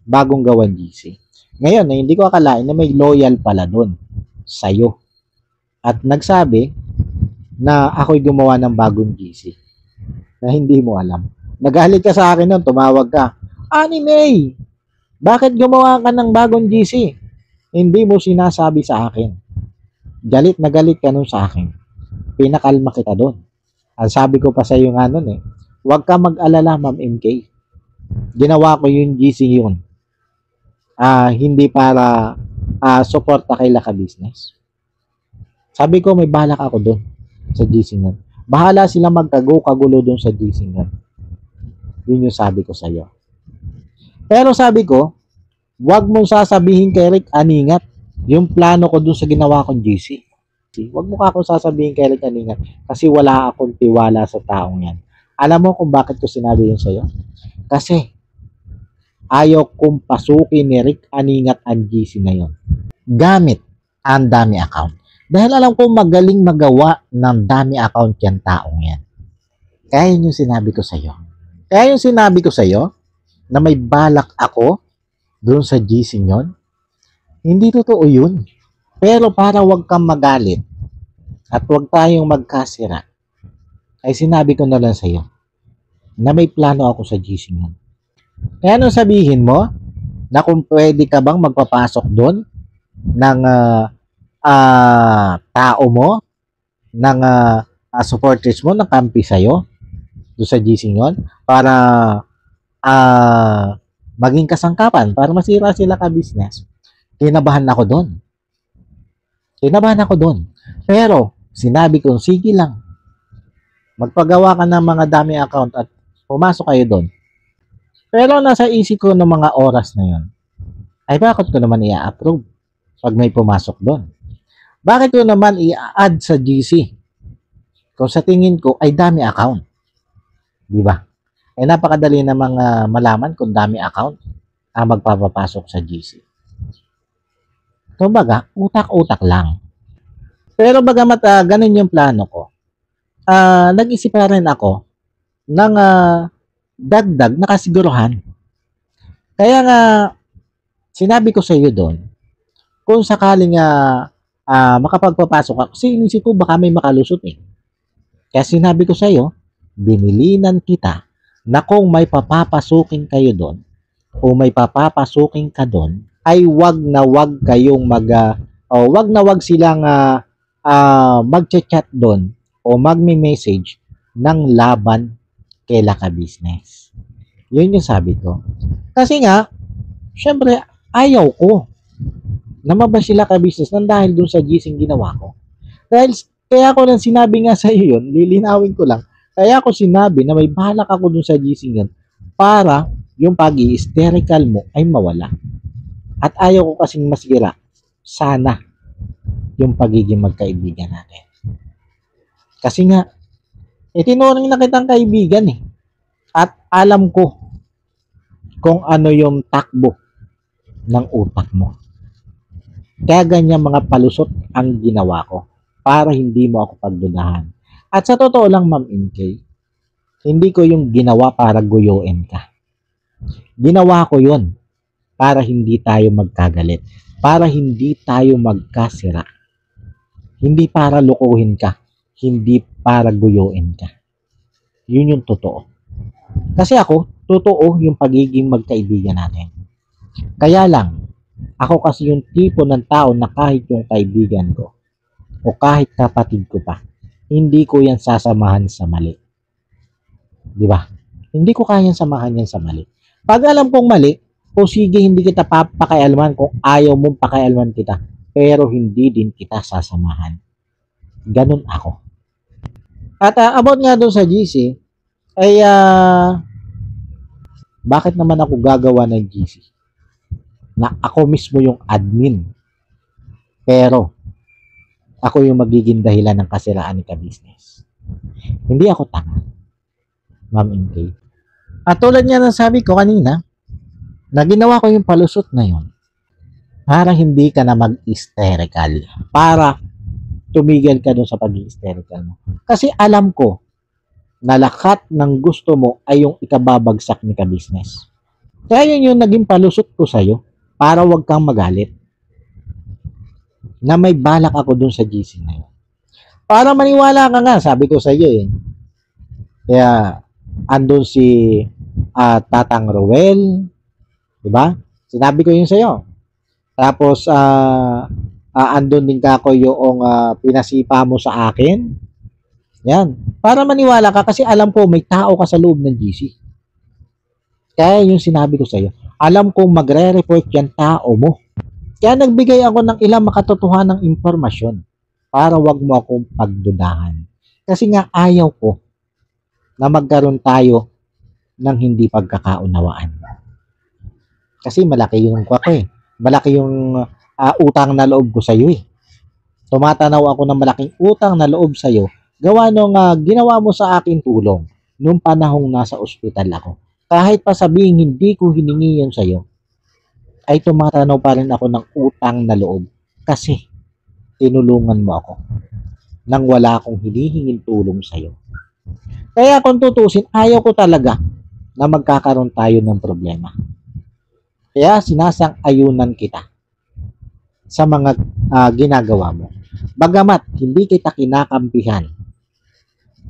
bagong gawan GC. Ngayon, hindi ko akalain na may loyal pala doon sa'yo. At nagsabi na ako'y gumawa ng bagong GC na hindi mo alam. Nagalit ka sa akin noon, tumawag ka. Anime, bakit gumawa ka ng bagong GC? Hindi mo sinasabi sa akin. Galit na galit ka nun sa akin. Pinakalma kita doon. Ang sabi ko pa sa iyo nga nun huwag ka mag-alala, Ma'am MK. Ginawa ko yung GC yun. Hindi para suporta kay Laka Business. Sabi ko may balak ako doon sa GC nun. Bahala sila magkagulo doon sa GC nun. Yun yung sabi ko sa iyo. Pero sabi ko, wag mong sasabihin kay Rick Aningat yung plano ko doon sa ginawa kong GC. Wag mo ka akong sasabihin kay Rick Aningat kasi wala akong tiwala sa taong yan. Alam mo kung bakit ko sinabi yun sa'yo? Kasi ayaw kong pasukin ni Rick Aningat ang GC na yun. Gamit ang dami account. Dahil alam ko magaling magawa ng dami account yan taong yan. Kaya yun yung sinabi ko sa'yo. Kaya yung sinabi ko sa'yo na may balak ako doon sa GC nyon, hindi totoo yun. Pero para wag kang magalit at wag tayong magkasira, ay sinabi ko na lang sa'yo na may plano ako sa GC nyon. Kaya nung sabihin mo na kung pwede ka bang magpapasok doon ng tao mo, ng supporters mo, ng kampi sa'yo, doon sa GC nyon, para maging kasangkapan, para masira sila ka-business. Kinabahan ako doon. Pero, sinabi ko, sige lang. Magpagawa ka ng mga dami account at pumasok kayo doon. Pero nasa isip ko ng mga oras na yon, ay bakit ko naman i-approve pag may pumasok doon? Bakit ko naman i-add sa GC? Kung sa tingin ko ay dami account. Di ba? Ay napakadali namang malaman kung dami account ang magpapapasok sa GC. Kumbaga, utak-utak lang. Pero bagamat ganun yung plano ko, nag-isip pa rin ako ng dagdag na kasiguruhan. Kaya nga, sinabi ko sa iyo doon, kung sakaling makapagpapasok ako, kasi inisip ko baka may makalusot Kaya sinabi ko sa iyo, binilinan kita na kung may papapasukin kayo doon, o may papapasukin ka doon, ay wag na wag kayong wag na wag silang mag-chat doon o magme-message ng laban kay Laka Business. Yun yung sabi ko. Kasi nga, syempre, ayaw ko na mabash sila Laka Business nang dahil dun sa gising ginawa ko. Dahil, kaya ko lang sinabi nga sa iyo yun, lilinawin ko lang, kaya ako sinabi na may balak ako dun sa gising yun para yung pag-i-hysterical mo ay mawala. At ayaw ko kasing masira sana yung pagiging magkaibigan natin. Kasi nga, itinuring na kitang kaibigan At alam ko kung ano yung takbo ng utak mo. Kaya ganyan mga palusot ang ginawa ko para hindi mo ako pagdudahan. At sa totoo lang, Ma'am MK, hindi ko yung ginawa para guyuin ka. Ginawa ko yun para hindi tayo magkagalit, para hindi tayo magkasira. Hindi para lukuhin ka, hindi para guyuin ka. Yun yung totoo. Kasi ako, totoo yung pagiging magkaibigan natin. Kaya lang, ako kasi yung tipo ng tao na kahit yung kaibigan ko o kahit kapatid ko pa, hindi ko yan sasamahan sa mali. Di ba? Hindi ko kayang samahan yan sa mali. Pag alam kong mali, O sige, hindi kita papakialaman kung ayaw mong pakialaman kita, pero hindi din kita sasamahan. Ganun ako. At about nga doon sa GC, ay bakit naman ako gagawa ng GC? Na ako mismo yung admin. Pero, ako yung magiging dahilan ng kasiraan ni ka-business. Hindi ako tanga, Ma'am MK. At tulad nga ng sabi ko kanina, na ginawa ko yung palusot na yun para hindi ka na mag-hysterical. Para tumigil ka doon sa pag-hysterical mo. Kasi alam ko na lahat ng gusto mo ay yung ikababagsak ni ka-business. Kaya yun yung naging palusot ko sa'yo para wag kang magalit. Na may balak ako doon sa GC na yun. Para maniwala ka nga, sabi ko sa'yo eh. Kaya, andun si Tatang Rowel, diba? Sinabi ko yun sa'yo. Tapos, andun din ka ko yung pinasipa mo sa akin. Yan. Para maniwala ka kasi alam ko may tao ka sa loob ng GC. Kaya yung sinabi ko sa'yo, alam kong magre-report yan tao mo. Kaya nagbigay ako ng ilang makatotohanang impormasyon para wag mo akong pagdudahan. Kasi nga ayaw ko na magkaroon tayo ng hindi pagkakaunawaan. Kasi malaki yung malaki yung utang na loob ko sa iyo eh. Tumatanaw ako ng malaking utang na loob sa iyo gawa nung ginawa mo sa akin tulong nung panahong nasa ospital ako. Kahit pa sabihin hindi ko hiningi yan sa iyo, ay tumatanaw pa rin ako ng utang na loob kasi tinulungan mo ako nang wala akong hinihingin tulong sa iyo. Kaya kung tutusin, ayaw ko talaga na magkakaroon tayo ng problema. Kaya sinasang-ayunan kita sa mga ginagawa mo. Bagamat hindi kita kinakampihan,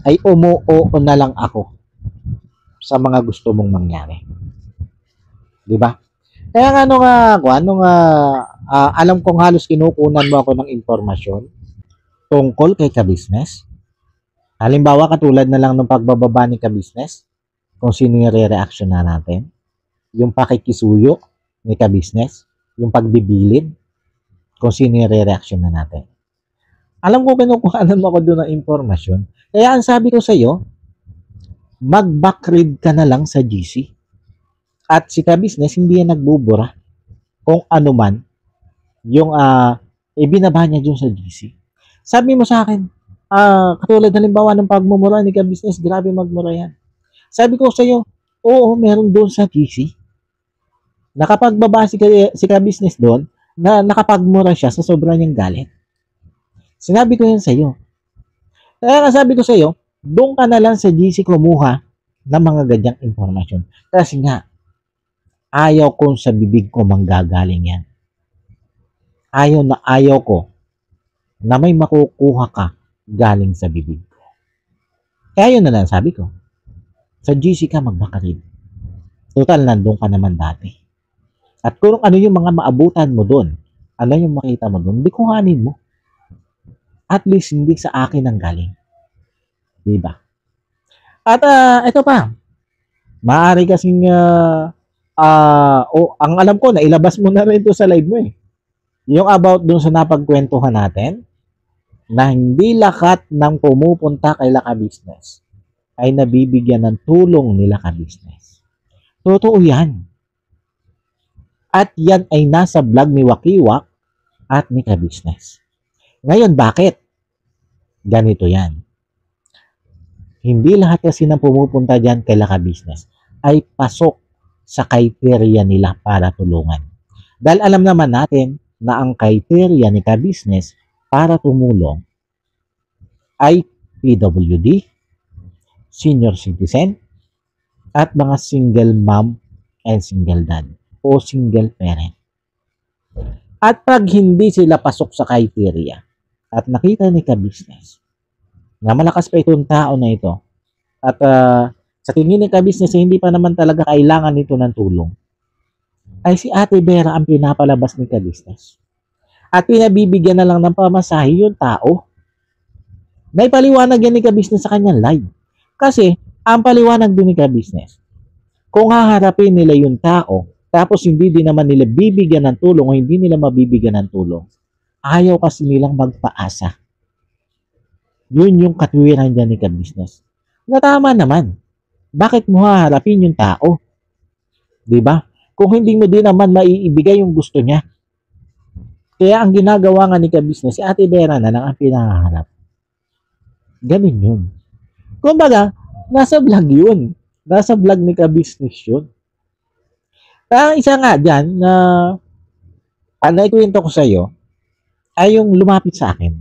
ay umuoo na lang ako sa mga gusto mong mangyari. Di ba? Kaya nga alam kong halos kinukunan mo ako ng impormasyon tungkol kay ka-business. Halimbawa, katulad na lang ng pagbababa ni ka-business, kung sino yung re-reaction na natin, yung pakikisuyo ni ka-business, yung pagbibilid, kung sino yung re-reaction na natin. Alam ko kinukuhanan mo ako doon ng impormasyon. Kaya ang sabi ko sa iyo, mag-backread ka na lang sa GC. At si ka-business, hindi yan nagbubura kung ano man yung ibinaba niya dun sa GC. Sabi mo sa akin, katulad halimbawa ng pagmumura ni ka-business, grabe magmura yan. Sabi ko sa iyo, oo, meron doon sa GC. Nakapagbaba si ka-business doon, na nakapagmura siya sa sobra niyang galit. Sinabi ko yan sa iyo. Kaya sabi ko sa iyo, doon ka na lang sa GC kumuha ng mga ganyang informasyon. Kasi nga, ayaw kong sa bibig ko manggagaling yan. Ayaw ko na may makukuha ka galing sa bibig ko. Kaya yun na lang sabi ko. Sa GC ka magbakarib. Total, nandun ka naman dati. At kung ano yung mga maabutan mo doon, ano yung makita mo doon, hindi ko hanin mo. At least hindi sa akin ang galing. Diba? At ito pa. Maaari kasing ang alam ko na ilabas mo na rin ito sa live mo eh. Yung about dun sa napagkwentuhan natin na hindi lahat ng pumupunta kay ka-business ay nabibigyan ng tulong nila ka-business. Totoo yan. At yan ay nasa vlog ni Wakiwak at ni ka-business. Ngayon, bakit? Ganito yan. Hindi lahat kasi ng pumupunta dyan kay ka-business ay pasok sa criteria nila para tulungan. Dahil alam naman natin na ang criteria ni ka-business para tumulong ay PWD, senior citizen, at mga single mom and single dad o single parent. At pag hindi sila pasok sa criteria at nakita ni ka-business na malakas pa itong tao na ito at sa tingin ni ka-business hindi pa naman talaga kailangan nito ng tulong, ay si Ate Vera ang pinapalabas ni ka-business. At pinabibigyan na lang ng pamasahe yung tao. May paliwanag yan ni ka-business sa kanyang live. Kasi, ang paliwanag din ni ka-business, kung haharapin nila yung tao Tapos hindi din naman nila bibigyan ng tulong o hindi nila mabibigyan ng tulong. Ayaw kasi nilang magpaasa. Yun yung katwiran dyan ni ka-business. Na tama naman. Bakit mo haharapin yung tao? 'Di ba? Kung hindi mo din naman maiibigay yung gusto niya. Kaya ang ginagawa nga ni ka-business, si Ate Vera na lang ang pinahaharap. Ganun yun. Kumbaga, nasa vlog yun. Nasa vlog ni ka-business yun. Kaya isa nga dyan na naikwento ko sa iyo ay yung lumapit sa akin.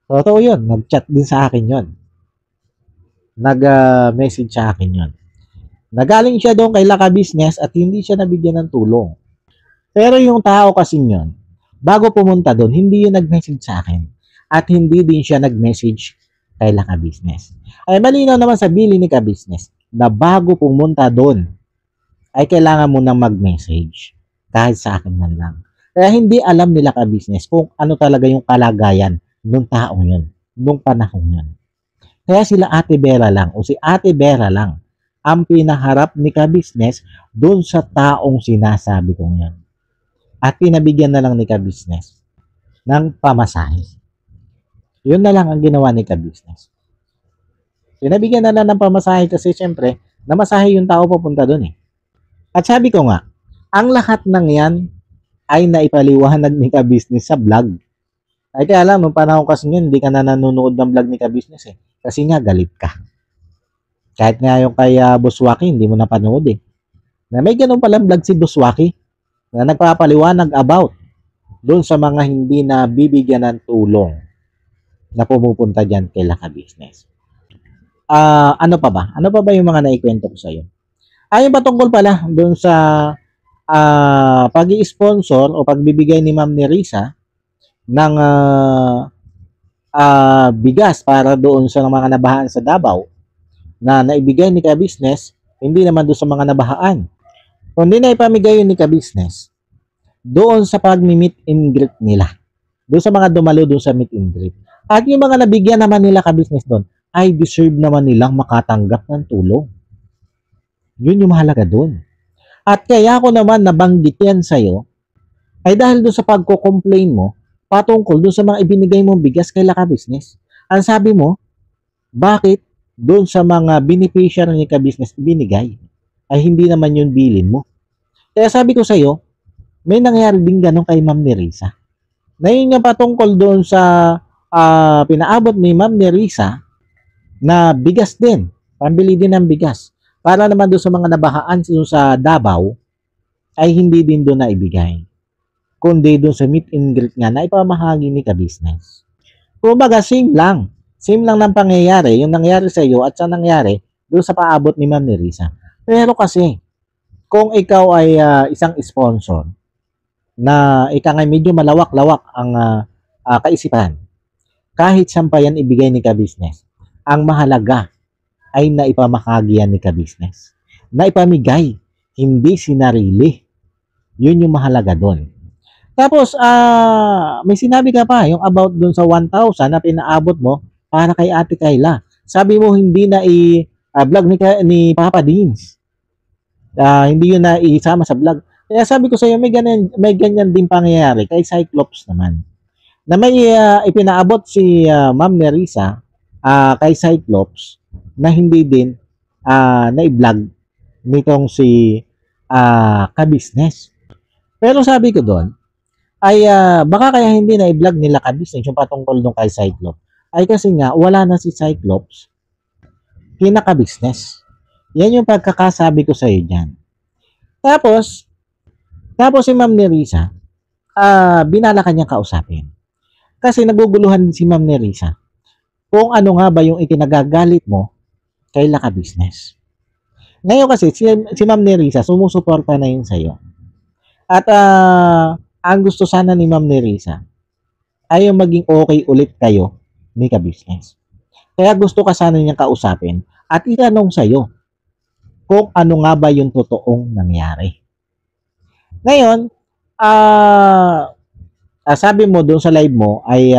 Totoo yun. Nag-chat din sa akin yun. Nag-message sa akin yun. Nagaling siya doon kay Laka Business at hindi siya nabigyan ng tulong. Pero yung tao kasi yun, bago pumunta doon, hindi yun nag-message sa akin. At hindi din siya nag-message kay Laka Business. Ay malinaw naman sa bili ni Ka Business na bago pumunta doon, ay kailangan mo nang mag-message. Kahit sa akin man lang. Kaya hindi alam nila Ka Business kung ano talaga yung kalagayan ng taong yun, nung panahon yun. Kaya sila Ate Vera lang o si Ate Vera lang ang pinaharap ni Ka Business doon sa taong sinasabi kong yun. At pinabigyan na lang ni Ka Business ng pamasahe. Yun na lang ang ginawa ni Ka Business. Pinabigyan na lang ng pamasahe kasi syempre, namasahe yung tao papunta doon eh. At sabi ko nga, ang lahat ng yan ay naipaliwanag ni Ka Business sa vlog. Ay kaya alam, nung panahon kasi yun, hindi ka na nanonood ng vlog ni Ka Business eh. Kasi nga, galit ka. Kahit nga yung kay Boss Waki, hindi mo napanood eh. Na may ganun palang vlog si Boss Waki na nagpapaliwanag about doon sa mga hindi na bibigyan ng tulong na pumupunta dyan kay Laka Business. Ano pa ba? Ano pa ba yung mga naikwento ko sa iyo? Ayun pa tungkol pala doon sa pag-i-sponsor o pagbibigay ni Ma'am Nerissa ng bigas para doon sa mga nabahaan sa Davao na naibigay ni Ka Business, hindi naman doon sa mga nabahaan. Kundi na ipamigay yun ni Ka Business doon sa pag-meet and greet nila. Doon sa mga dumalo doon sa meet and greet. At yung mga nabigyan naman nila Ka Business doon, ay deserve naman nilang makatanggap ng tulong. Yun yung mahalaga doon. At kaya ako naman nabanggit yan sa'yo, ay dahil doon sa pagko-complain mo, patungkol doon sa mga ibinigay mong bigas kay Laka Business. Ang sabi mo, bakit doon sa mga beneficiary ni Ka Business binigay? Ay hindi naman yun bilin mo. Kaya sabi ko sa'yo, may nangyari din ganun kay Ma'am Nerissa. Na yun nga patungkol doon sa pinaabot ni Ma'am Nerissa na bigas din, pambili din ng bigas. Para naman doon sa mga nabahaan sa Davao, ay hindi din doon na ibigay. Kundi doon sa meet and greet nga na ipamahagi ni Ka Business. Kumbaga, same lang. Same lang ng pangyayari. Yung nangyari sa iyo at sa nangyari doon sa paabot ni Ma'am Nerissa. Pero kasi, kung ikaw ay isang sponsor na ika nga medyo malawak-lawak ang kaisipan, kahit sampayan ibigay ni Ka Business, ang mahalaga ay naipamahagi yan ni Ka Business. Naipamigay, hindi sinarili. Yun yung mahalaga doon. Tapos, may sinabi ka pa, yung about doon sa 1,000 na pinaabot mo para kay Ate Kayla. Sabi mo, hindi na i-vlog ni Papa Deans. Hindi yun na isama sa vlog. Kaya sabi ko sa iyo, may ganyan din pangyayari kay Cyclops naman. Na may ipinaabot si Ma'am Nerissa kay Cyclops na hindi din na-vlog nitong si Ka Business. Pero sabi ko doon, ay baka kaya hindi na-vlog nila Ka Business yung patungkol doon kay Cyclops. Ay kasi nga, wala na si Cyclops kina Ka Business. Yan yung pagkakasabi ko sa iyo dyan. Tapos si Ma'am Nerissa, binala kanyang kausapin. Kasi naguguluhan si Ma'am Nerissa kung ano nga ba yung ikinagagalit mo kay Laka Business. Ngayon kasi, si Ma'am Nerissa, sumusuporta na yun sa'yo. At ang gusto sana ni Ma'am Nerissa ay yung maging okay ulit kayo ni Ka Business. Kaya gusto ka sana niyang kausapin at itanong sa'yo kung ano nga ba yung totoong nangyari. Ngayon, sabi mo doon sa live mo ay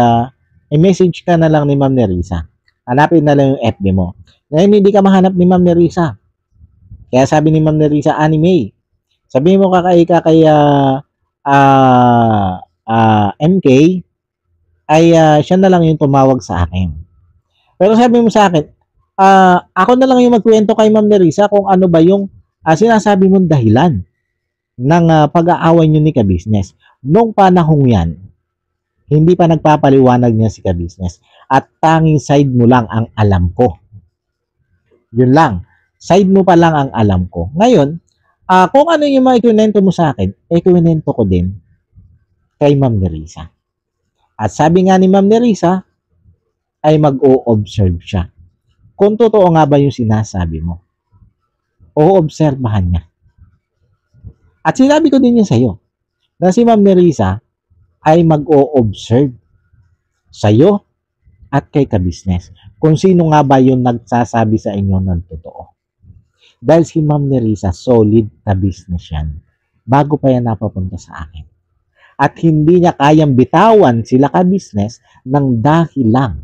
i-message ka na lang ni Ma'am Nerissa. Hanapin na lang yung FB mo. Ngayon, hindi ka mahanap ni Ma'am Nerissa. Kaya sabi ni Ma'am Nerissa, Anime, Sabihin mo kay MK, ay siya na lang yung tumawag sa akin. Pero sabi mo sa akin, ako na lang yung magkwento kay Ma'am Nerissa kung ano ba yung sinasabi mong dahilan ng pag-aaway nyo ni Ka-Business. Nung panahong yan, hindi pa nagpapaliwanag niya si Ka-Business. At tanging side mo lang ang alam ko. Yun lang. Side mo pa lang ang alam ko. Ngayon, kung ano yung mga ikunento mo sa akin, ikunento ko din kay Ma'am Nerissa. At sabi nga ni Ma'am Nerissa, ay mag-o-observe siya. Kung totoo nga ba yung sinasabi mo, o-obserbahan niya. At sinabi ko din yun sa'yo, na si Ma'am Nerissa ay mag-o-observe sa'yo at kay Ka-Business kung sino nga ba yung nagsasabi sa inyo ng totoo. Dahil si Ma'am Nerissa, solid Ka-Business yan. Bago pa yan napapunta sa akin. At hindi niya kayang bitawan sila Ka-Business ng dahil lang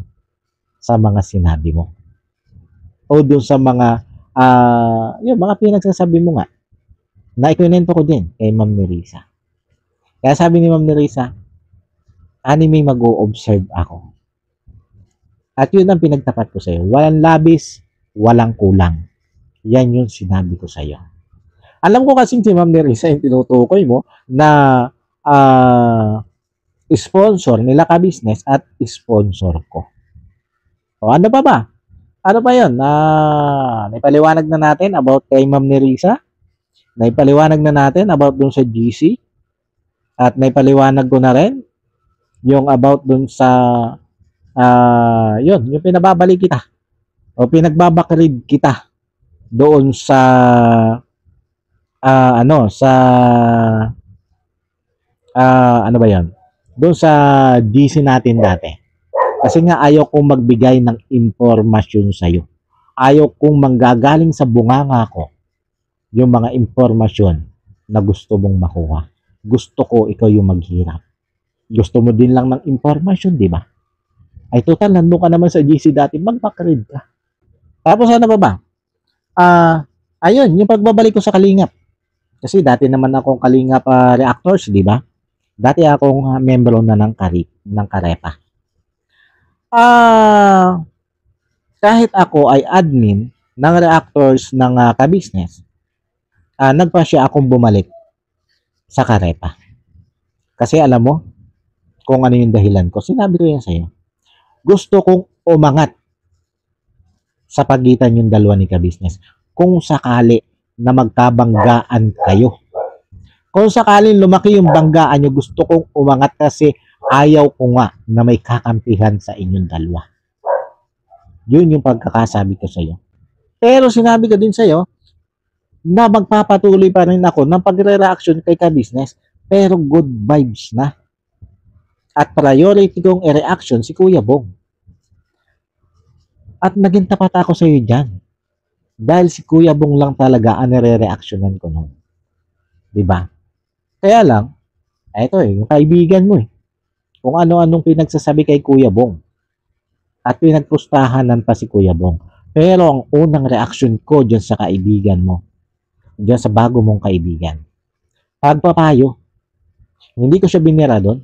sa mga sinabi mo. O doon sa mga, yung mga pinagsasabi mo nga, na ikunento ko din kay Ma'am Nerissa. Kaya sabi ni Ma'am Nerissa, anime mag-o-observe ako. At yun ang pinagtapat ko sa'yo. Walang labis, walang kulang. Yan yung sinabi ko sa'yo. Alam ko kasing si Ma'am Nerissa yung tinutukoy mo na sponsor nila Ka-Business at sponsor ko. O ano pa ba? Ano pa yun? Naipaliwanag na natin about kay Ma'am Nerissa. Naipaliwanag na natin about dun sa GC. At naipaliwanag ko na rin yung about dun sa yun, yung pinababalik kita o pinagbabakrid kita doon sa ano ba yun? Doon sa GC natin dati. Kasi nga ayaw kong magbigay ng impormasyon sa'yo. Ayaw kong manggagaling sa bunganga ko yung mga impormasyon na gusto mong makuha. Gusto ko ikaw yung maghirap. Gusto mo din lang ng impormasyon, di ba? Ay total, nandun ka naman sa GC dati, mag-backread ka. Tapos ano pa ba? Ayun, yung pagbabalik ko sa Kalingap. Kasi dati naman akong Kalingap Reactors, di ba? Dati akong membro na ng Karepa. Kahit ako ay admin ng Reactors ng Ka-Business, nagpasya akong bumalik sa Karepa. Kasi alam mo, kung ano yung dahilan ko, sinabi ko yan sa'yo. Gusto kong umangat sa pagitan yung dalawa ni Ka-Business. Kung sakali na magkabanggaan kayo. Kung sakaling lumaki yung banggaan nyo, gusto kong umangat kasi ayaw ko nga na may kakampihan sa inyong dalawa. Yun yung pagkakasabi ko sa'yo. Pero sinabi ko din sa'yo na magpapatuloy pa rin ako ng pagre-reaction kay Ka-Business, pero good vibes na. At priority kong i-reaction si Kuya Bong. At naging tapat ako sa iyo dyan. Dahil si Kuya Bong lang talaga ang nire-reactionan ko noon. Diba? Kaya lang, ito yung kaibigan mo Kung ano-anong pinagsasabi kay Kuya Bong. At pinagpustahanan pa si Kuya Bong. Pero ang unang reaction ko dyan sa kaibigan mo, dyan sa bago mong kaibigan, pagpapayo. Hindi ko siya binira doon.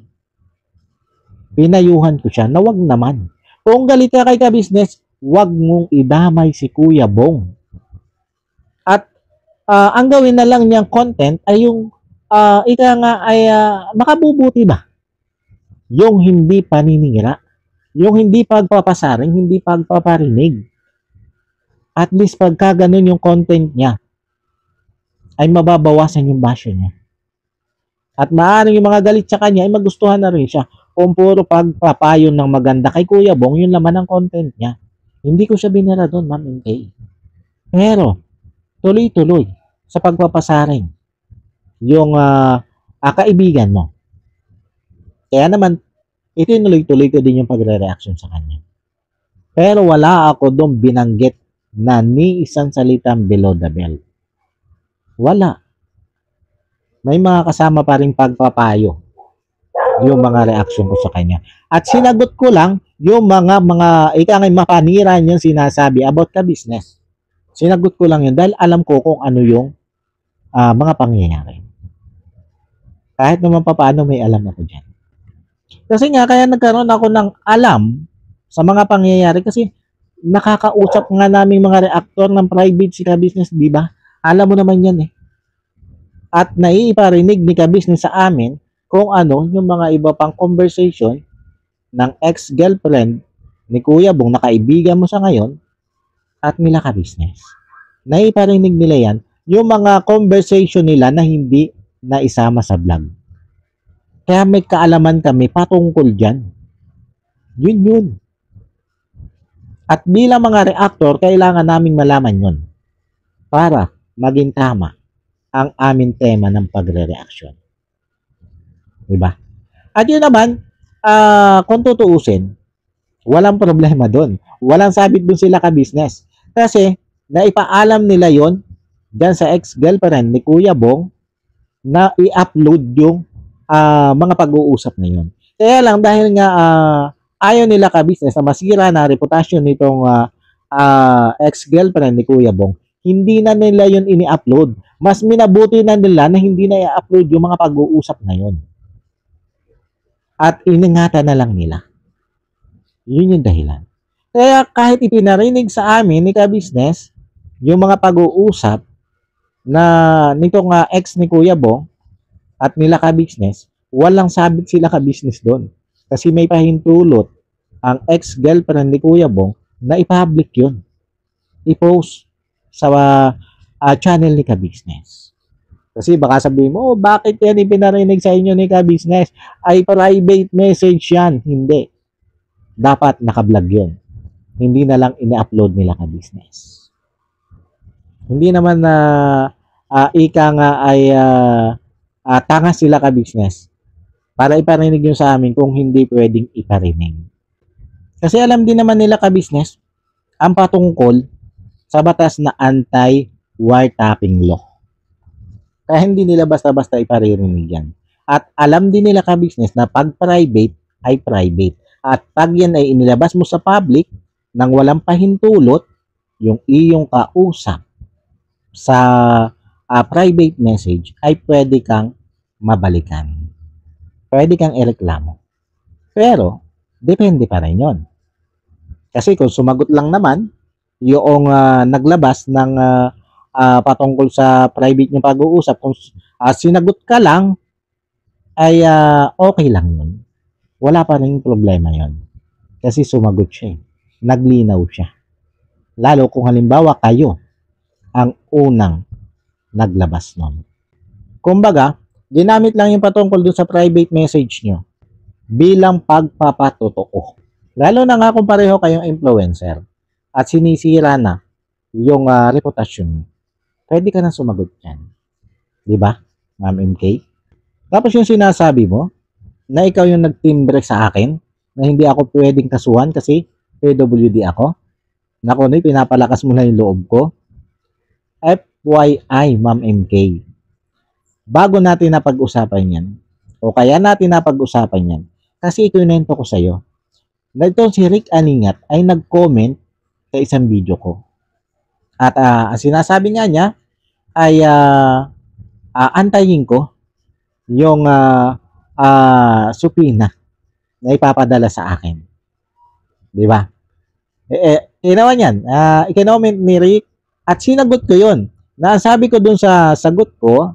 Pinayuhan ko siya na wag naman. Kung galit ka kay Ka-Business, wag mong idamay si Kuya Bong. At ang gawin na lang niyang content ay yung makabubuti ba? Yung hindi paninira, yung hindi pagpapasaring, hindi pagpaparinig. At least pagka ganun yung content niya, ay mababawasan yung basyo niya. At maaaring yung mga galit sa kanya ay magustuhan na rin siya. Kung puro pagpapayo ng maganda kay Kuya Bong, yun laman ang content niya. Hindi ko siya binira doon, Ma'am MK. Pero, tuloy-tuloy sa pagpapasaring yung kaibigan mo. Kaya naman, itinuloy-tuloy ko din yung pagre-reaction sa kanya. Pero wala ako doon binanggit na ni isang salitang below the belt. Wala. May mga kasama pa rin pagpapayo yung mga reaction ko sa kanya. At sinagot ko lang yung mga ikangay mapanira niyang sinasabi about Ka-Business. Sinagot ko lang yun dahil alam ko kung ano yung mga pangyayari. Kahit naman papaano may alam ako dyan. Kasi nga, kaya nagkaroon ako ng alam sa mga pangyayari kasi nakakausap nga namin mga reactor ng private si ka-business, di ba? Alam mo naman yan eh. At naiiparinig ni ka-business sa amin kung ano yung mga iba pang conversation ng ex-girlfriend ni Kuya Bong na kaibigan mo sa ngayon at nila ka-business. Naiiparinig nila yan yung mga conversation nila na hindi na isama sa vlog. Kaya may kaalaman kami patungkol dyan. Yun. At bilang mga reactor, kailangan naming malaman yun para maging tama ang aming tema ng pagre-reaction. Diba? At yun naman, kung tutuusin, walang problema doon. Walang sabit doon sila ka-business. Kasi, naipaalam nila yon dyan sa ex-girlfriend ni Kuya Bong na i-upload yung mga pag-uusap na yun. Kaya lang, dahil nga ayaw nila ka-business na masira na reputasyon nitong ex-girlfriend ni Kuya Bong, hindi na nila yun ini-upload. Mas minabuti na nila na hindi na i-upload yung mga pag-uusap na yun. At iningatan na lang nila. Yun yung dahilan. Kaya kahit ipinarinig sa amin ni ka-business, yung mga pag-uusap na nitong ex ni Kuya Bong at nila ka-business, walang sabit sila ka-business doon. Kasi may pahintulot ang ex-girlfriend ni Kuya Bong na i-public yun. I-post sa channel ni ka-business. Kasi baka sabihin mo, bakit yan ipinarinig sa inyo ni ka-business? Ay private message yan. Hindi. Dapat naka-vlog yun. Hindi na lang ini-upload nila ka-business. Hindi naman na ika nga ay tanga sila ka-business para iparinig yun sa amin kung hindi pwedeng iparinig. Kasi alam din naman nila ka-business ang patungkol sa batas na anti-wiretapping law. Kaya hindi nila basta-basta iparinig yan. At alam din nila ka-business na pag private ay private. At pag yan ay inilabas mo sa public nang walang pahintulot, yung iyong kausap sa private message ay pwede kang mabalikan. Pwede kang ireklamo. Pero, depende pa rin yun. Kasi kung sumagot lang naman, yung naglabas ng patungkol sa private yung pag-uusap, kung sinagot ka lang, ay okay lang yun. Wala pa rin problema yun. Kasi sumagot siya. Naglinaw siya. Lalo kung halimbawa kayo ang unang naglabas nun. Kumbaga, ginamit lang yung patungkol doon sa private message nyo bilang pagpapatotoo. Lalo na nga kung pareho kayong influencer at sinisira na yung reputasyon mo. Pwede ka na sumagot yan. Diba, Ma'am MK? Tapos yung sinasabi mo, na ikaw yung nagtimbre sa akin, na hindi ako pwedeng kasuhan kasi PWD ako. Naku, pinapalakas mo na yung loob ko. FYI, Ma'am MK. Bago natin napag-usapan yan, o kaya natin napag-usapan yan, kasi ikunento ko sa'yo, na itong si Rick Aningat ay nag-comment sa isang video ko. At ang sinasabi nga niya ay antayin ko yung supina na ipapadala sa akin. Di ba? Ginawa niyan. I-comment ni Rick at sinagot ko yun. Nasabi ko dun sa sagot ko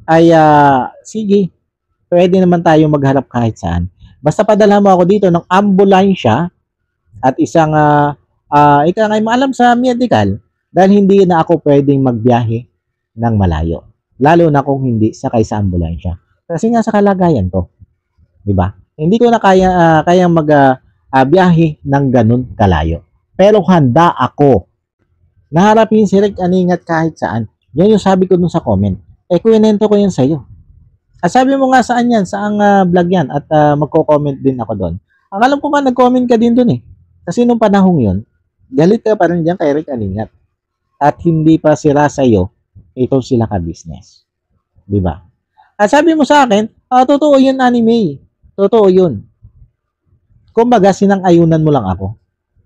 ay sige, pwede naman tayo magharap kahit saan. Basta padala mo ako dito ng ambulansya at isang ika nga maalam sa medical dahil hindi na ako pwedeng magbiyahe ng malayo. Lalo na kung hindi sakay sa ambulansya. Kasi nga sa kalagayan ko, 'di ba? Hindi ko na kayang magbiyahe ng ganun kalayo. Pero handa ako na harapin si Rick Aningat kahit saan. Yan yung sabi ko dun sa comment. Kuwinento ko yan sa'yo. At sabi mo nga saan yan, saang vlog yan at magko-comment din ako doon. Ang alam ko pa, nag-comment ka din doon eh. Kasi nung panahong yun, galit ka pa rin dyan kay Rick Aningat. At hindi pa sira sa'yo, ito sila ka-business. Diba? At sabi mo sa akin, totoo yun anime. Totoo yun. Kumbaga, sinang-ayunan mo lang ako.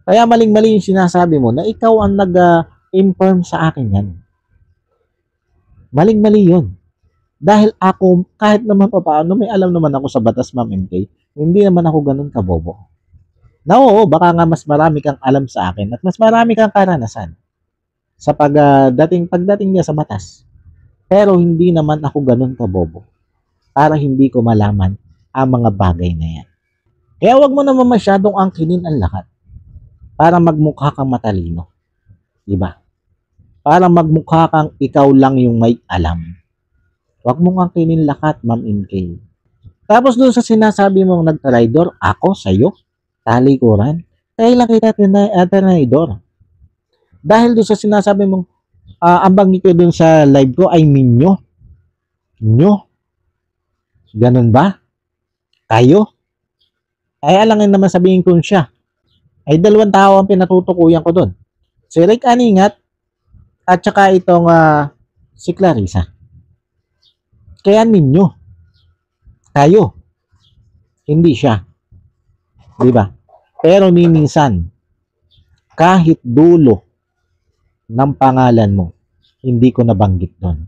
Kaya maling-mali yung sinasabi mo na ikaw ang nag-inform sa akin yan. Maling-mali yun. Dahil ako, kahit naman pa paano, may alam naman ako sa batas, Ma'am MK, hindi naman ako ganun kabobo. Na oo, baka nga mas marami kang alam sa akin at mas marami kang karanasan sa pagdating niya sa batas. Pero hindi naman ako ganun kabobo para hindi ko malaman ang mga bagay na yan. Kaya wag mo naman masyadong angkinin ang lahat para magmukha kang matalino. Diba? Para magmukha kang ikaw lang yung may alam. Wag mong angkinin lahat, Ma'am MK. Tapos doon sa sinasabi mong nagtraidor, ako sa'yo, talikuran, kailan kita traidor? Dahil doon sa sinasabi mong, ang banggit ko doon sa live ko ay ninyo. Nyo? Ganun ba? Kayo? Ay alangin naman sabihin ko siya. Ay dalawang tao ang pinatutukuyan ko doon. Si Rick Aningat at saka itong si Clarissa. Kaya ninyo. Kayo. Hindi siya. Diba? Pero minsan, kahit dulo ng pangalan mo, hindi ko nabanggit doon.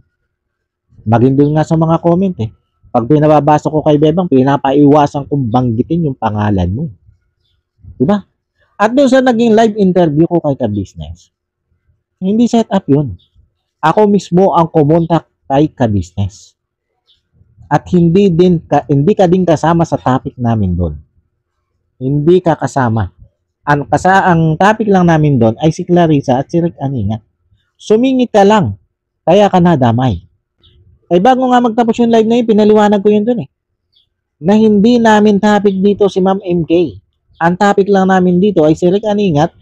Maging doon nga sa mga comment eh. Pag pinababasa ko kay Bebang, pinapaiwasan kong banggitin yung pangalan mo. Diba? At doon sa naging live interview ko kay Ka-Business, hindi set up yun. Ako mismo ang kumontak kay Ka-Business. At hindi ka din kasama sa topic namin doon. Hindi ka kasama. Ang topic lang namin doon ay si Clarissa at si Rick Aningat. Sumingit ka lang, kaya ka nadamay. Ay bago nga magtapos yung live na yun, pinaliwanag ko yun doon eh. Na hindi namin topic dito si Ma'am MK. Ang topic lang namin dito ay si Rick Aningat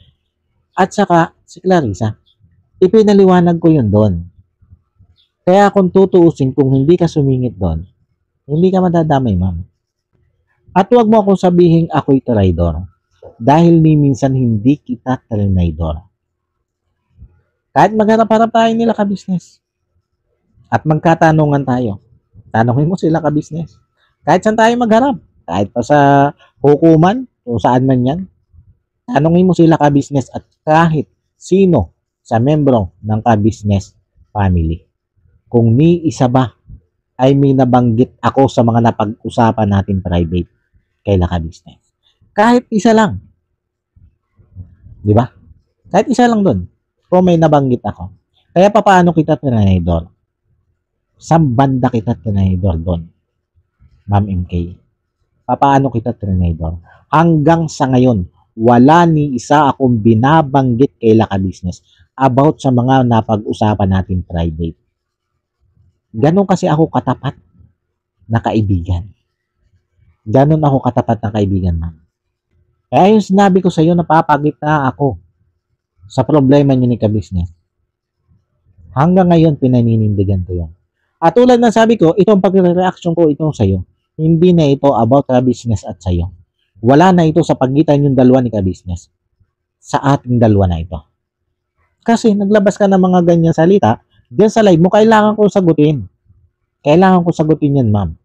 at saka si Clarissa. Ipinaliwanag ko yun doon. Kaya kung tutuusin, kung hindi ka sumingit doon, hindi ka madadamay, ma'am. At huwag mo akong sabihin ako'y traidor. Dahil ni minsan hindi kita traidor. Kahit magharap-harap tayo nila Ka-Business. At magkatanungan tayo. Tanungin mo sila Ka-Business. Kahit saan tayo magharap. Kahit pa sa hukuman, o saan man yan. Tanungin mo sila Ka-Business at kahit sino sa membro ng Ka-Business family. Kung ni isa ba ay may nabanggit ako sa mga napag-usapan natin private kay Ka-Business. Kahit isa lang. Di ba? Kahit isa lang doon. Kung may nabanggit ako. Kaya paano kita traidor? Sa banda kita traidor doon, Ma'am MK. Paano kita traidor? Hanggang sa ngayon, wala ni isa akong binabanggit kay Ka-Business about sa mga napag-usapan natin private. Ganon kasi ako katapat na kaibigan. Ganon ako katapat na kaibigan, ma'am. Kaya yung sinabi ko sa iyo, napapagitna ako sa problema niyo ni Ka-Business. Hanggang ngayon, pinaninindigan ko yun. At tulad ng sabi ko, itong pag-reaction ko itong sa iyo, hindi na ito about Ka-Business at sa iyo. Wala na ito sa pagitan yung dalawa ni Ka-Business. Sa ating dalawa na ito. Kasi naglabas ka ng mga ganyan salita, diyan sa live mo, kailangan ko sagutin. Kailangan ko sagutin yan, ma'am.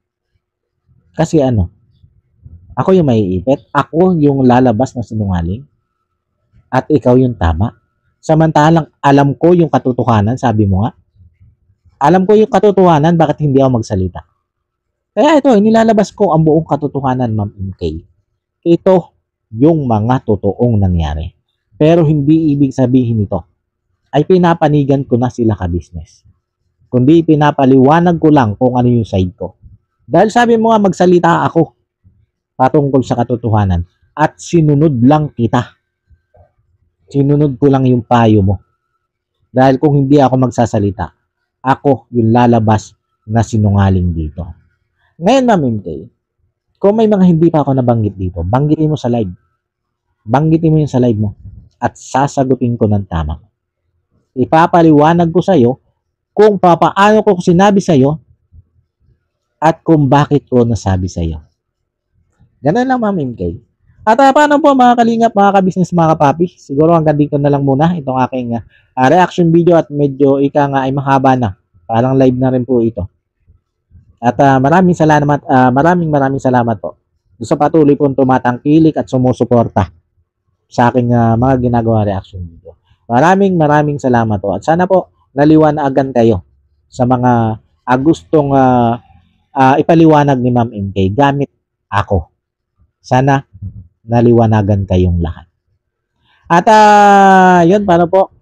Kasi ako yung maiipit, ako yung lalabas na sinungaling, at ikaw yung tama. Samantalang alam ko yung katotohanan, sabi mo nga. Alam ko yung katotohanan, bakit hindi ako magsalita? Kaya ito, nilalabas ko ang buong katotohanan, Ma'am MK. Ito yung mga totoong nangyari. Pero hindi ibig sabihin ito ay pinapanigan ko na sila Ka-Business. Kundi pinapaliwanag ko lang kung ano yung side ko. Dahil sabi mo nga magsalita ako patungkol sa katotohanan at sinunod lang kita. Sinunod ko lang yung payo mo. Dahil kung hindi ako magsasalita, ako yung lalabas na sinungaling dito. Ngayon, Ma'am MK, kung may mga hindi pa ako nabanggit dito, banggitin mo sa live. Banggitin mo yun sa live mo at sasagutin ko ng tama. Ipapaliwanag ko sa iyo kung paano ko sinabi sa iyo at kung bakit ko nasabi sa iyo. Ganun lang, Ma'am MK. At paano po mga kalingap, mga Ka-Business, mga kapapi? Siguro hanggang dito na lang muna itong aking reaction video at medyo ika nga ay mahaba na. Parang live na rin po ito. At maraming salamat po sa patuloy pong tumatangkilik at sumusuporta sa aking mga ginagawa reaction video. Maraming salamat po. At sana po naliwanagan kayo sa mga gustong ipaliwanag ni Ma'am MK gamit ako. Sana naliwanagan kayong lahat. At yun, paano po?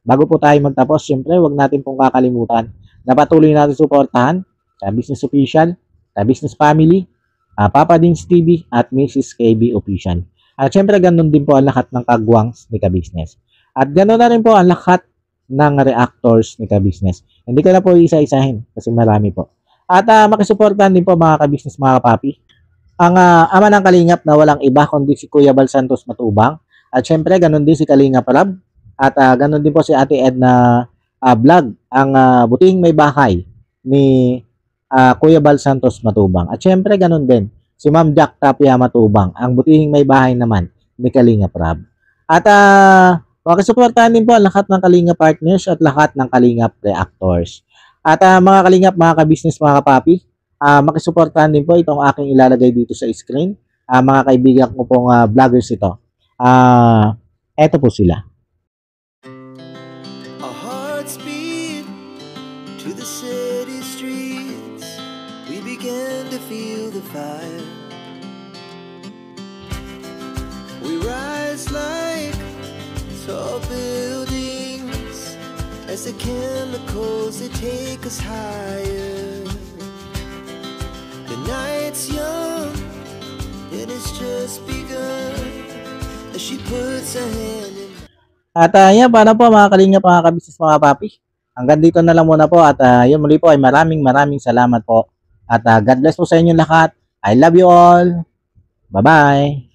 Bago po tayo magtapos, syempre, wag natin pong kakalimutan na patuloy natin suportahan sa Business Official, sa Business Family, Papa Dins TV, at Mrs. KB Official. At syempre, ganun din po ang lahat ng kagwangs ni Ka-Business. At ganun na rin po ang lahat ng reactors ni Ka-Business. Hindi ko na po isa-isahin kasi marami po. At makisuportahan din po mga Ka-Business, mga kapapi, ang ama ng Kalingap na walang iba kundi si Kuya Bal Santos Matubang. At syempre, ganun din si Kalingap Rab. At ganun din po si Ate Edna vlog, ang Butihing May Bahay ni Kuya Bal Santos Matubang. At syempre, ganun din si Ma'am Jack Tapia Matubang, ang Butihing May Bahay naman ni Kalingap Rab. At makisuportahan din po ang lahat ng Kalingap partners at lahat ng Kalingap reactors. At mga Kalingap, mga Ka-Business, mga kapapi, makisuportahan din po itong aking ilalagay dito sa screen. Mga kaibigan ko pong vloggers ito. Eto po sila. Our hearts beat to the city streets. We began to feel the fire. We rise like tall buildings as the chemicals they take us higher. The night's young and it's just begun as she puts her hand in. At yan, paano po mga Kalingap, mga Ka-Business, mga papi? Hanggang dito na lang muna po. At yun, muli po ay maraming salamat po. At God bless po sa inyo lahat. I love you all. Bye-bye.